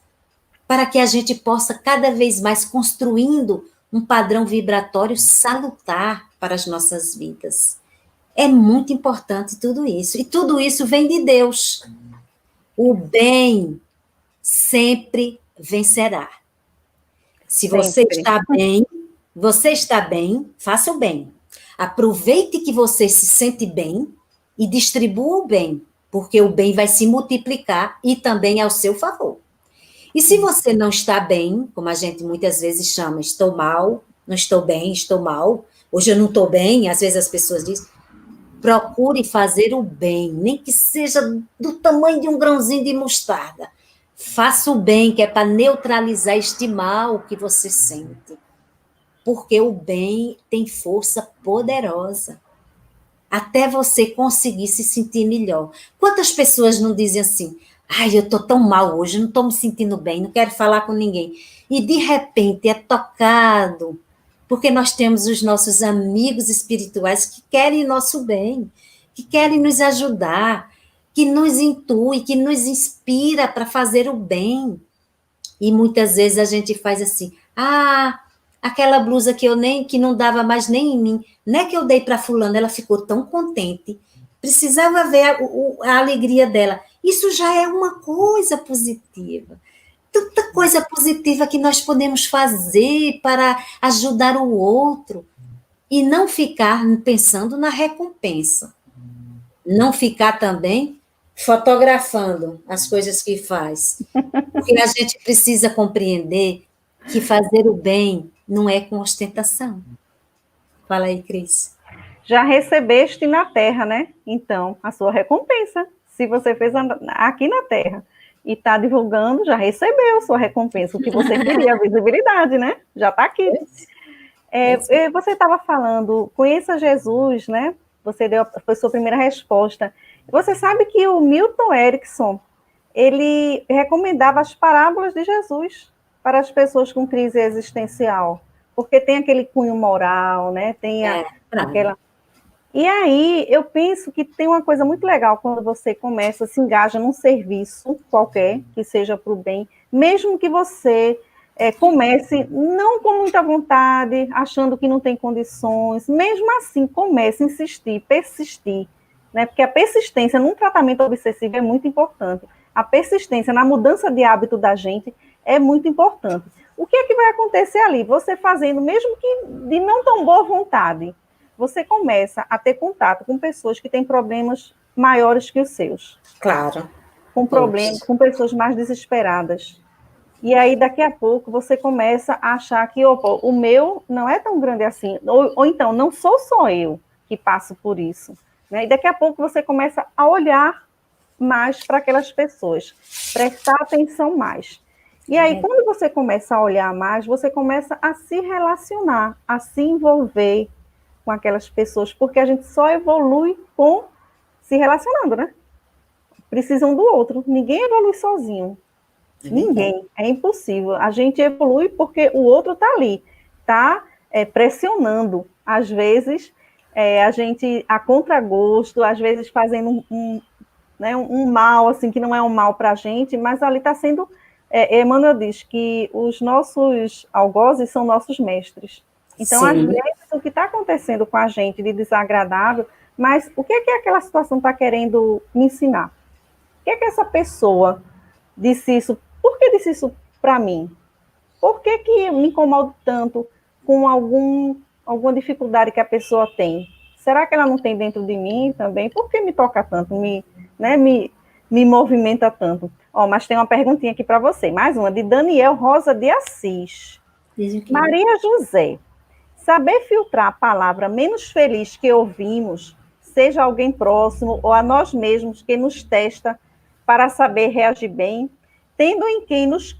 Speaker 3: para que a gente possa cada vez mais construindo um padrão vibratório salutar para as nossas vidas. É muito importante tudo isso. E tudo isso vem de Deus. O bem sempre vencerá. Se você está bem, faça o bem. Aproveite que você se sente bem e distribua o bem, porque o bem vai se multiplicar e também ao seu favor. E se você não está bem, como a gente muitas vezes chama, estou mal, não estou bem, estou mal, hoje eu não estou bem, às vezes as pessoas dizem, procure fazer o bem, nem que seja do tamanho de um grãozinho de mostarda. Faça o bem, que é para neutralizar este mal que você sente. Porque o bem tem força poderosa. Até você conseguir se sentir melhor. Quantas pessoas não dizem assim, eu estou tão mal hoje, não estou me sentindo bem, não quero falar com ninguém. E, de repente, é tocado, porque nós temos os nossos amigos espirituais que querem nosso bem, que querem nos ajudar, que nos intui, que nos inspira para fazer o bem. E muitas vezes a gente faz assim, aquela blusa que não dava mais nem em mim, não é que eu dei para fulano, ela ficou tão contente, precisava ver a alegria dela. Isso já é uma coisa positiva. Tanta coisa positiva que nós podemos fazer para ajudar o outro e não ficar pensando na recompensa. Não ficar também fotografando as coisas que faz. Porque a gente precisa compreender que fazer o bem não é com ostentação. Fala aí, Cris.
Speaker 2: Já recebeste na terra, né? Então, a sua recompensa. Se você fez aqui na terra e está divulgando, já recebeu sua recompensa. O que você queria, a visibilidade, né? Já está aqui. Você estava falando, conheça Jesus, né? Foi sua primeira resposta. Você sabe que o Milton Erickson, ele recomendava as parábolas de Jesus para as pessoas com crise existencial, porque tem aquele cunho moral, né? Tem aquela... E aí, eu penso que tem uma coisa muito legal quando você começa, se engaja num serviço qualquer, que seja para o bem, mesmo que você comece não com muita vontade, achando que não tem condições, mesmo assim, comece a insistir, persistir, né? Porque a persistência num tratamento obsessivo é muito importante. A persistência na mudança de hábito da gente é muito importante. O que é que vai acontecer ali? Você fazendo, mesmo que de não tão boa vontade, você começa a ter contato com pessoas que têm problemas maiores que os seus.
Speaker 3: Claro.
Speaker 2: Com problemas, com pessoas mais desesperadas. E aí, daqui a pouco, você começa a achar que, opa, o meu não é tão grande assim. Ou então, não sou só eu que passo por isso. Né? E daqui a pouco você começa a olhar mais para aquelas pessoas, prestar atenção mais. E aí, quando você começa a olhar mais, você começa a se relacionar, a se envolver com aquelas pessoas, porque a gente só evolui com se relacionando, né? Precisam do outro. Ninguém evolui sozinho. Ninguém. É impossível. A gente evolui porque o outro está ali, está pressionando. Às vezes, a gente, a contragosto, às vezes fazendo um mal, assim, que não é um mal para a gente, mas ali está sendo... Emmanuel diz que os nossos algozes são nossos mestres. Então, às vezes, o que está acontecendo com a gente de desagradável, mas o que é que aquela situação está querendo me ensinar? O que é que essa pessoa disse isso? Por que disse isso para mim? Por que eu me incomodo tanto com alguma dificuldade que a pessoa tem? Será que ela não tem dentro de mim também? Por que me toca tanto, me movimenta tanto? Mas tem uma perguntinha aqui para você, mais uma, de Daniel Rosa de Assis. Maria José, saber filtrar a palavra menos feliz que ouvimos, seja alguém próximo ou a nós mesmos que nos testa para saber reagir bem, tendo em quem nos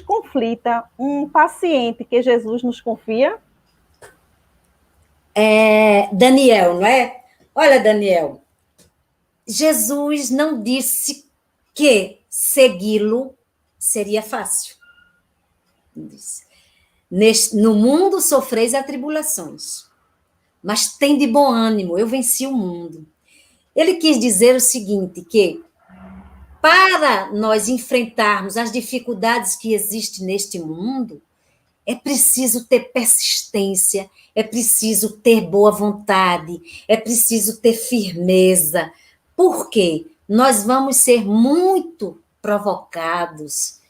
Speaker 2: conflita um paciente que Jesus nos confia?
Speaker 3: Daniel, não é? Olha, Daniel, Jesus não disse que segui-lo seria fácil. Não disse. No mundo sofreis atribulações, mas tem de bom ânimo, eu venci o mundo. Ele quis dizer o seguinte, que para nós enfrentarmos as dificuldades que existem neste mundo, é preciso ter persistência, é preciso ter boa vontade, é preciso ter firmeza. Por quê? Nós vamos ser muito provocados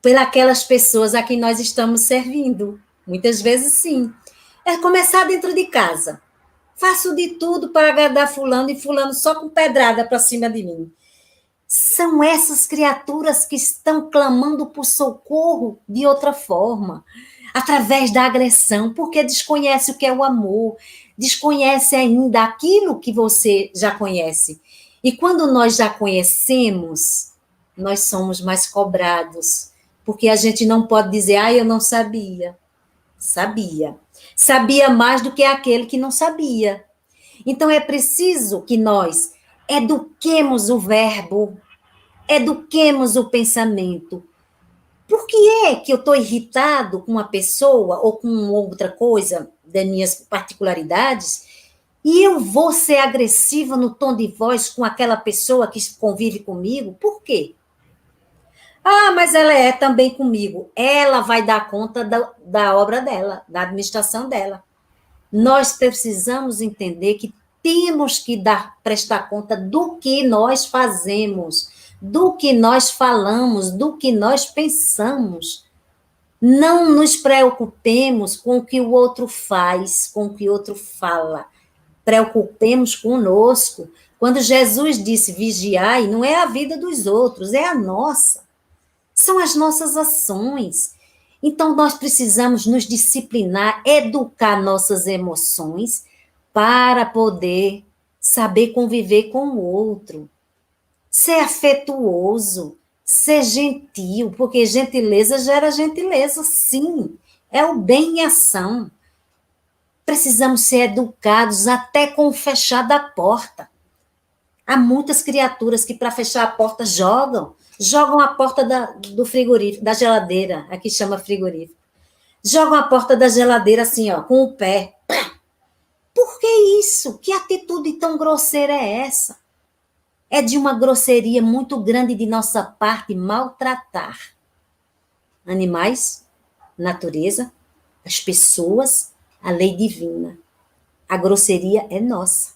Speaker 3: pelas pessoas a quem nós estamos servindo. Muitas vezes, sim. É começar dentro de casa. Faço de tudo para agradar fulano e fulano só com pedrada para cima de mim. São essas criaturas que estão clamando por socorro de outra forma, através da agressão, porque desconhece o que é o amor, desconhece ainda aquilo que você já conhece. E quando nós já conhecemos, nós somos mais cobrados, porque a gente não pode dizer, eu não sabia. Sabia. Sabia mais do que aquele que não sabia. Então, é preciso que nós eduquemos o verbo, eduquemos o pensamento. Por que é que eu estou irritado com uma pessoa ou com outra coisa, das minhas particularidades, e eu vou ser agressiva no tom de voz com aquela pessoa que convive comigo? Por quê? Mas ela é também comigo. Ela vai dar conta da obra dela, da administração dela. Nós precisamos entender que temos que prestar conta do que nós fazemos, do que nós falamos, do que nós pensamos. Não nos preocupemos com o que o outro faz, com o que o outro fala. Preocupemos conosco. Quando Jesus disse vigiai, não é a vida dos outros, é a nossa. São as nossas ações. Então, nós precisamos nos disciplinar, educar nossas emoções para poder saber conviver com o outro. Ser afetuoso, ser gentil, porque gentileza gera gentileza, sim. É o bem em ação. Precisamos ser educados até com o fechar da porta. Há muitas criaturas que, para fechar a porta, jogam a porta do frigorífico, da geladeira, aqui chama frigorífico. Jogam a porta da geladeira assim, ó, com o pé. Por que isso? Que atitude tão grosseira é essa? É de uma grosseria muito grande de nossa parte maltratar animais, natureza, as pessoas, a lei divina. A grosseria é nossa,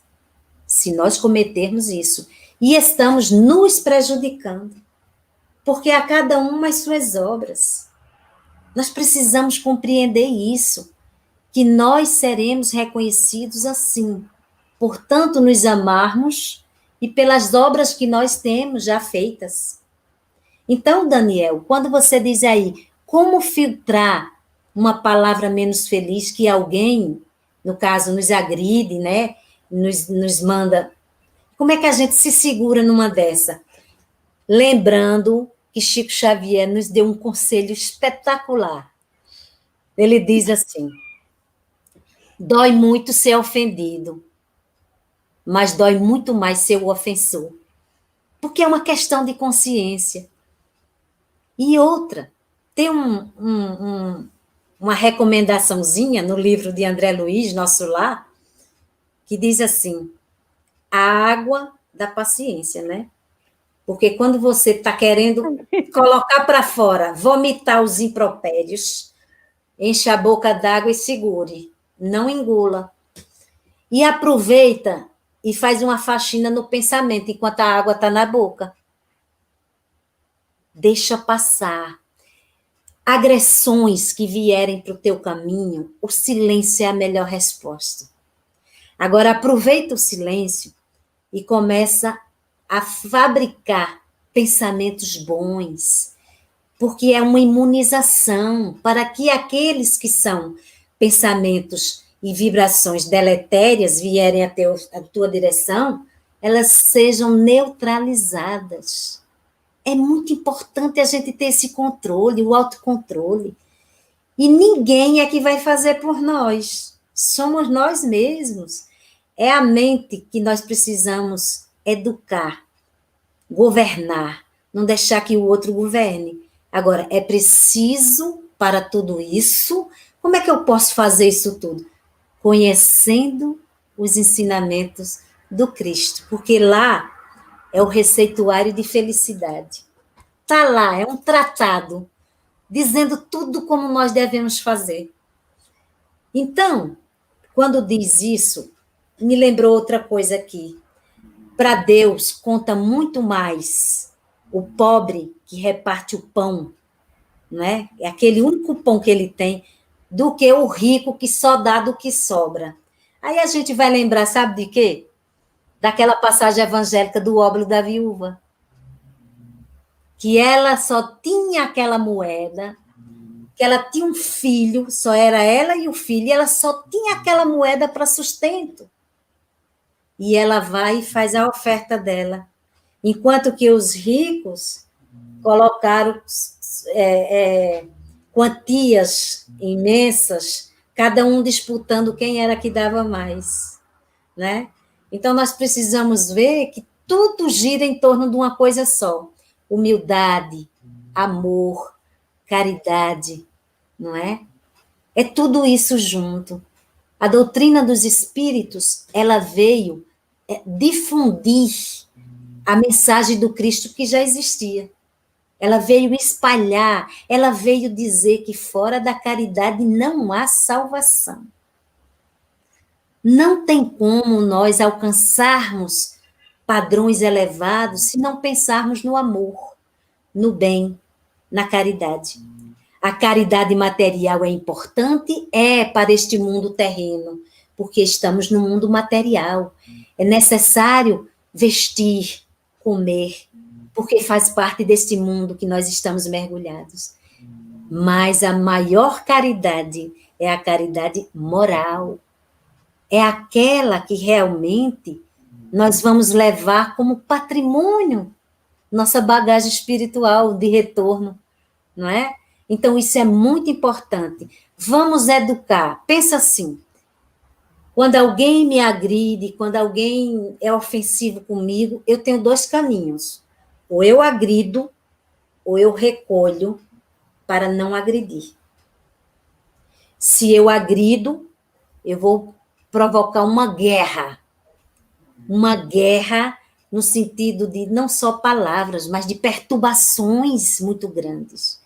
Speaker 3: se nós cometermos isso. E estamos nos prejudicando, porque a cada um as suas obras. Nós precisamos compreender isso, que nós seremos reconhecidos assim, portanto, nos amarmos e pelas obras que nós temos já feitas. Então, Daniel, quando você diz aí, como filtrar uma palavra menos feliz que alguém, no caso, nos agride, né? Nos manda. Como é que a gente se segura numa dessa? Lembrando que Chico Xavier nos deu um conselho espetacular. Ele diz assim: dói muito ser ofendido, mas dói muito mais ser o ofensor. Porque é uma questão de consciência. E outra, tem uma recomendaçãozinha no livro de André Luiz, Nosso Lar, que diz assim, a água da paciência, né? Porque quando você está querendo colocar para fora, vomitar os impropérios, enche a boca d'água e segure, não engula. E aproveita e faz uma faxina no pensamento, enquanto a água está na boca. Deixa passar. Agressões que vierem para o teu caminho, o silêncio é a melhor resposta. Agora, aproveita o silêncio e começa a fabricar pensamentos bons, porque é uma imunização para que aqueles que são pensamentos e vibrações deletérias vierem a tua direção, elas sejam neutralizadas. É muito importante a gente ter esse controle, o autocontrole. E ninguém é que vai fazer por nós. Somos nós mesmos. É a mente que nós precisamos educar, governar, não deixar que o outro governe. Agora, é preciso, para tudo isso, como é que eu posso fazer isso tudo? Conhecendo os ensinamentos do Cristo, porque lá é o receituário de felicidade. Está lá, é um tratado, dizendo tudo como nós devemos fazer. Então, quando diz isso, me lembrou outra coisa aqui. Para Deus, conta muito mais o pobre que reparte o pão, não é? É aquele único pão que ele tem, do que o rico que só dá do que sobra. Aí a gente vai lembrar, sabe de quê? Daquela passagem evangélica do óbolo da viúva, que ela só tinha aquela moeda, que ela tinha um filho, só era ela e o filho, e ela só tinha aquela moeda para sustento. E ela vai e faz a oferta dela. Enquanto que os ricos colocaram quantias imensas, cada um disputando quem era que dava mais, né? Então, nós precisamos ver que tudo gira em torno de uma coisa só. Humildade, amor, caridade, não é? É tudo isso junto. A doutrina dos espíritos, ela veio difundir a mensagem do Cristo que já existia. Ela veio espalhar, ela veio dizer que fora da caridade não há salvação. Não tem como nós alcançarmos padrões elevados se não pensarmos no amor, no bem, na caridade. A caridade material é importante? É para este mundo terreno, porque estamos no mundo material. É necessário vestir, comer, porque faz parte deste mundo que nós estamos mergulhados. Mas a maior caridade é a caridade moral. É aquela que realmente nós vamos levar como patrimônio, nossa bagagem espiritual de retorno, não é? Então, isso é muito importante. Vamos educar. Pensa assim, quando alguém me agride, quando alguém é ofensivo comigo, eu tenho dois caminhos. Ou eu agrido, ou eu recolho para não agredir. Se eu agrido, eu vou provocar uma guerra no sentido de não só palavras, mas de perturbações muito grandes.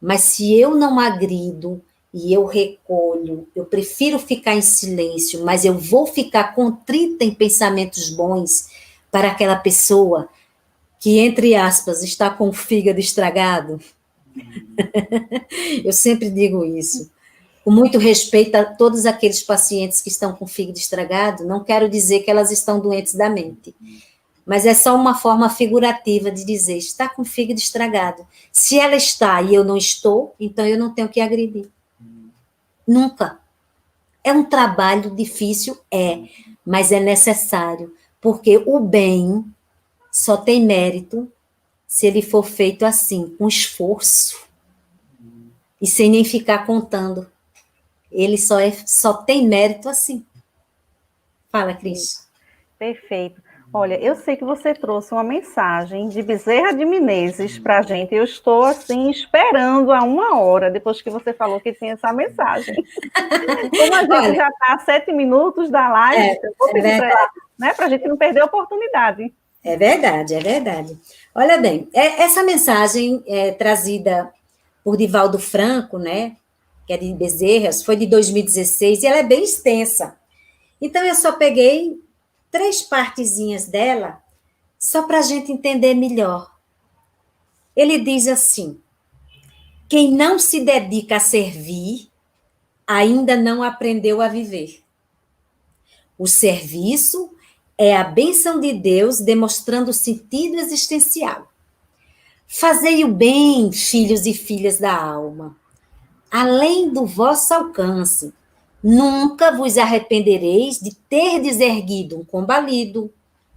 Speaker 3: Mas se eu não agrido e eu recolho, eu prefiro ficar em silêncio, mas eu vou ficar contrita em pensamentos bons para aquela pessoa que, entre aspas, está com o fígado estragado. Eu sempre digo isso. Com muito respeito a todos aqueles pacientes que estão com o fígado estragado, não quero dizer que elas estão doentes da mente, mas é só uma forma figurativa de dizer, está com o fígado estragado. Se ela está e eu não estou, então eu não tenho que agredir. Nunca. É um trabalho difícil, mas é necessário, porque o bem só tem mérito se ele for feito assim, com esforço, e sem nem ficar contando. Ele só tem mérito assim. Fala, Cris.
Speaker 2: Perfeito. Olha, eu sei que você trouxe uma mensagem de Bezerra de Menezes para a gente. Eu estou, assim, esperando há 1 hora, depois que você falou que tinha essa mensagem. Como a gente já está a 7 minutos da live, eu vou pedir para ela, né, para a gente não perder a oportunidade.
Speaker 3: É verdade, é verdade. Olha bem, essa mensagem é trazida por Divaldo Franco, né, que é de Bezerras, foi de 2016, e ela é bem extensa. Então, eu só peguei 3 partezinhas dela, só para a gente entender melhor. Ele diz assim, quem não se dedica a servir, ainda não aprendeu a viver. O serviço é a bênção de Deus demonstrando sentido existencial. Fazei o bem, filhos e filhas da alma, além do vosso alcance. Nunca vos arrependereis de ter erguido um combalido,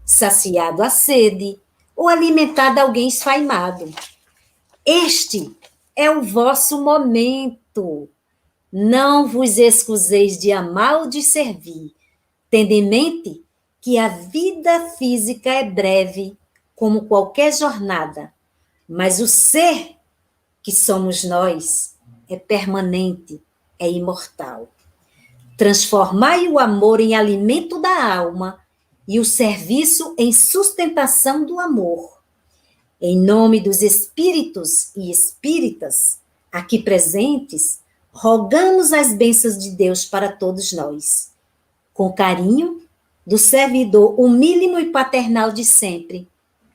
Speaker 3: saciado a sede, ou alimentado alguém esfaimado. Este é o vosso momento. Não vos excuseis de amar ou de servir, tendo em mente que a vida física é breve, como qualquer jornada, mas o ser que somos nós é permanente, é imortal. Transformai o amor em alimento da alma e o serviço em sustentação do amor. Em nome dos espíritos e espíritas aqui presentes, rogamos as bênçãos de Deus para todos nós. Com carinho, do servidor humílimo e paternal de sempre,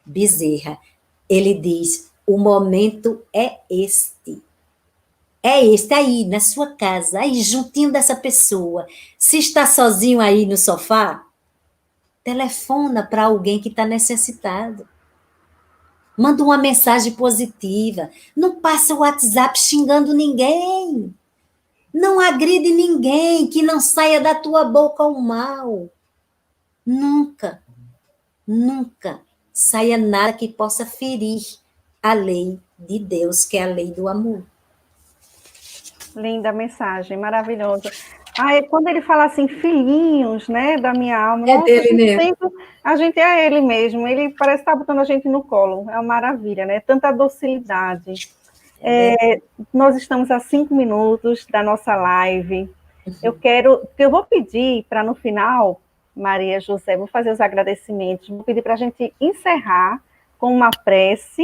Speaker 3: Bezerra. Ele diz, o momento é este. É este aí, na sua casa, aí juntinho dessa pessoa. Se está sozinho aí no sofá, telefona para alguém que está necessitado. Manda uma mensagem positiva. Não passa o WhatsApp xingando ninguém. Não agride ninguém, que não saia da tua boca o mal. Nunca, nunca saia nada que possa ferir a lei de Deus, que é a lei do amor.
Speaker 2: Linda mensagem, maravilhosa. Quando ele fala assim, filhinhos, né, da minha alma,
Speaker 3: é dele mesmo.
Speaker 2: A gente é ele mesmo, ele parece estar botando a gente no colo, é uma maravilha, né? Tanta docilidade. Nós estamos a 5 minutos da nossa live. Eu vou pedir para no final, Maria José, vou fazer os agradecimentos, vou pedir para a gente encerrar com uma prece.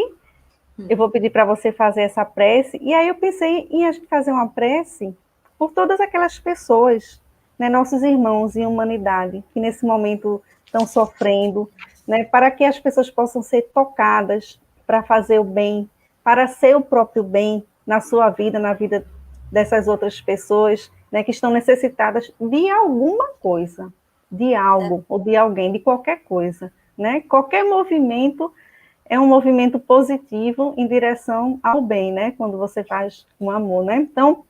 Speaker 2: Eu vou pedir para você fazer essa prece, e aí eu pensei em a gente fazer uma prece por todas aquelas pessoas né, nossos irmãos em humanidade, que nesse momento estão sofrendo, né, para que as pessoas possam ser tocadas para fazer o bem, para ser o próprio bem na sua vida, na vida dessas outras pessoas, né, que estão necessitadas de alguma coisa, de algo, ou de alguém, de qualquer coisa, né? Qualquer movimento é um movimento positivo em direção ao bem, né? Quando você faz um amor, né? Então,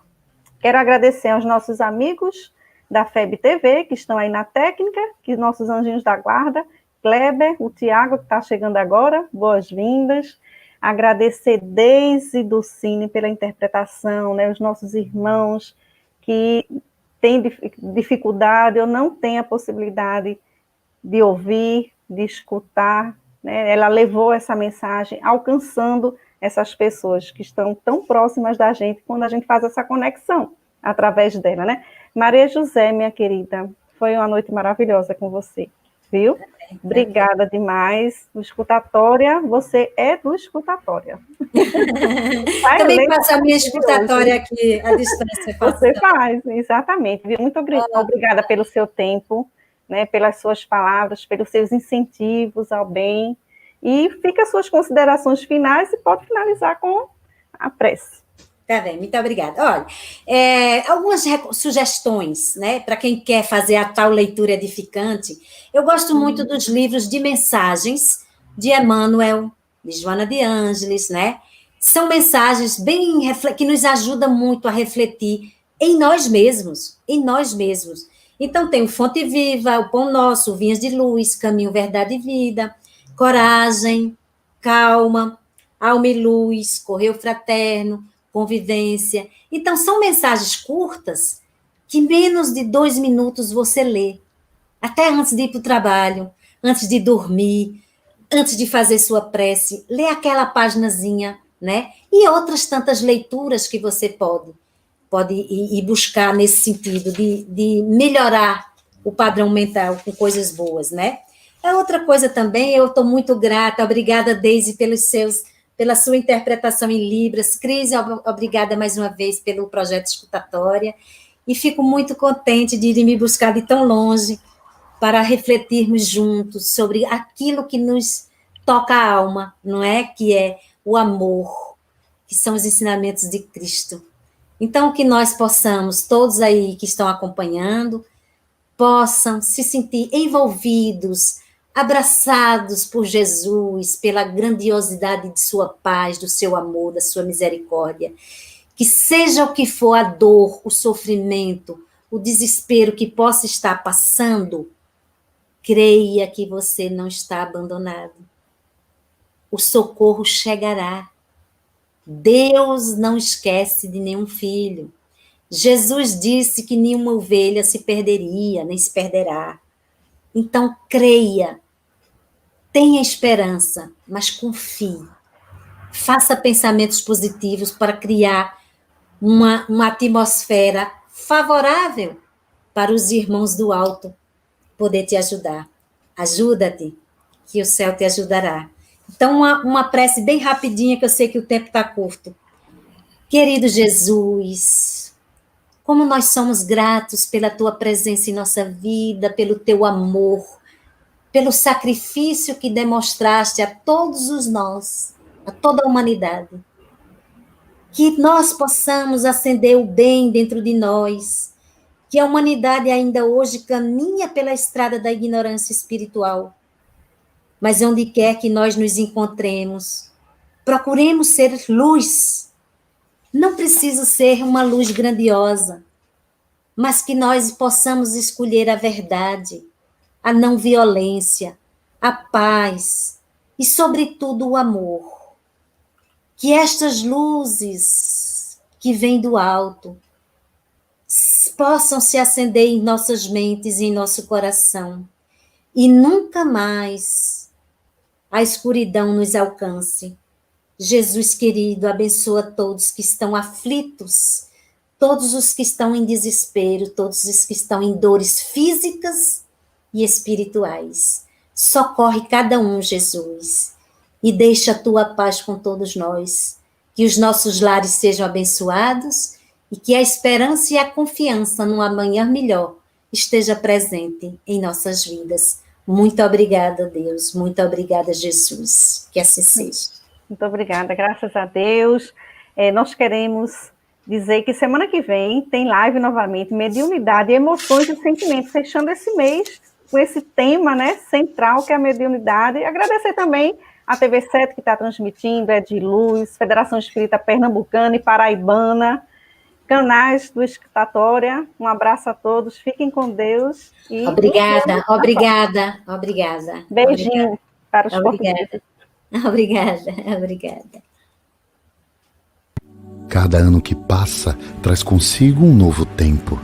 Speaker 2: quero agradecer aos nossos amigos da FEB TV, que estão aí na técnica, que nossos anjinhos da guarda, Kleber, o Tiago, que está chegando agora, boas-vindas. Agradecer Deise do Cine pela interpretação, né? Os nossos irmãos que têm dificuldade ou não têm a possibilidade de ouvir, de escutar, né? Ela levou essa mensagem alcançando essas pessoas que estão tão próximas da gente quando a gente faz essa conexão através dela, né? Maria José, minha querida, foi uma noite maravilhosa com você, viu? Obrigada demais. Do Escutatória, você é do Escutatória.
Speaker 3: Também faço a minha escutatória aqui à distância.
Speaker 2: Você faz, exatamente. Muito obrigada pelo seu tempo, né, pelas suas palavras, pelos seus incentivos ao bem. E fica as suas considerações finais e pode finalizar com a prece.
Speaker 3: Tá bem, muito obrigada. Olha, algumas sugestões, né, para quem quer fazer a tal leitura edificante. Eu gosto muito dos livros de mensagens de Emmanuel, de Joana de Ângeles, né? São mensagens que nos ajudam muito a refletir em nós mesmos, Então, tem o Fonte Viva, o Pão Nosso, o Vinhas de Luz, Caminho, Verdade e Vida, Coragem, Calma, Alma e Luz, Correio Fraterno, Convivência. Então, são mensagens curtas que menos de 2 minutos você lê, até antes de ir para o trabalho, antes de dormir, antes de fazer sua prece, lê aquela paginazinha, né? E outras tantas leituras que você pode ir buscar nesse sentido de melhorar o padrão mental com coisas boas, né? Outra coisa também, eu estou muito grata, obrigada, Deise, pela sua interpretação em Libras. Cris, obrigada mais uma vez pelo projeto Escutatória, e fico muito contente de ir me buscar de tão longe para refletirmos juntos sobre aquilo que nos toca a alma, não é? Que é o amor, que são os ensinamentos de Cristo. Então, que nós possamos, todos aí que estão acompanhando, possam se sentir envolvidos, abraçados por Jesus, pela grandiosidade de sua paz, do seu amor, da sua misericórdia. Que seja o que for a dor, o sofrimento, o desespero que possa estar passando, creia que você não está abandonado. O socorro chegará. Deus não esquece de nenhum filho. Jesus disse que nenhuma ovelha se perderia, nem se perderá. Então, creia, tenha esperança, mas confie. Faça pensamentos positivos para criar uma atmosfera favorável para os irmãos do alto poder te ajudar. Ajuda-te, que o céu te ajudará. Então, uma prece bem rapidinha, que eu sei que o tempo está curto. Querido Jesus, como nós somos gratos pela tua presença em nossa vida, pelo teu amor, pelo sacrifício que demonstraste a todos os nós, a toda a humanidade. Que nós possamos acender o bem dentro de nós, que a humanidade ainda hoje caminha pela estrada da ignorância espiritual, mas onde quer que nós nos encontremos, procuremos ser luz. Não precisa ser uma luz grandiosa, mas que nós possamos escolher a verdade, a não violência, a paz e, sobretudo, o amor. Que estas luzes que vêm do alto possam se acender em nossas mentes e em nosso coração, e nunca mais a escuridão nos alcance. Jesus querido, abençoa todos que estão aflitos, todos os que estão em desespero, todos os que estão em dores físicas e espirituais. Socorre cada um, Jesus, e deixa a tua paz com todos nós, que os nossos lares sejam abençoados e que a esperança e a confiança num amanhã melhor esteja presente em nossas vidas. Muito obrigada, Deus. Muito obrigada, Jesus. Que assim seja.
Speaker 2: Muito obrigada, graças a Deus. Nós queremos dizer que semana que vem tem live novamente, mediunidade, emoções e sentimentos, fechando esse mês com esse tema, né, central, que é a mediunidade. Agradecer também a TV7 que está transmitindo, de Luz, Federação Espírita Pernambucana e Paraibana, canais do Escutatória. Um abraço a todos, fiquem com Deus. E
Speaker 3: obrigada.
Speaker 2: Beijinho para os portugueses.
Speaker 3: Obrigada.
Speaker 1: Cada ano que passa traz consigo um novo tempo.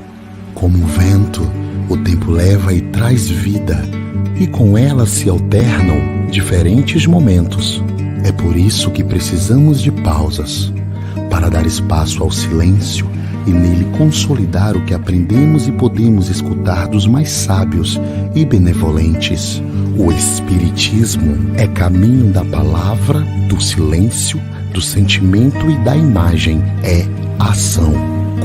Speaker 1: Como o vento, o tempo leva e traz vida, e com ela se alternam diferentes momentos. É por isso que precisamos de pausas, para dar espaço ao silêncio e nele consolidar o que aprendemos e podemos escutar dos mais sábios e benevolentes. O Espiritismo é caminho da palavra, do silêncio, do sentimento e da imagem. É ação.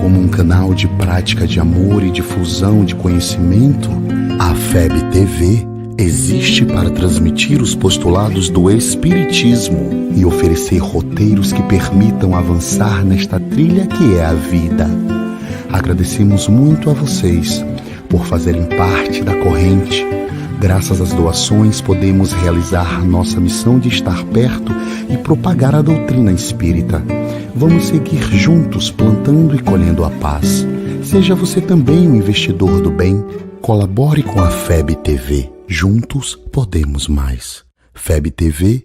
Speaker 1: Como um canal de prática de amor e difusão de conhecimento, a FEB TV existe para transmitir os postulados do Espiritismo e oferecer roteiros que permitam avançar nesta trilha que é a vida. Agradecemos muito a vocês por fazerem parte da corrente. Graças às doações, podemos realizar nossa missão de estar perto e propagar a doutrina espírita. Vamos seguir juntos plantando e colhendo a paz. Seja você também um investidor do bem. Colabore com a FEB TV. Juntos podemos mais. febtv.com.br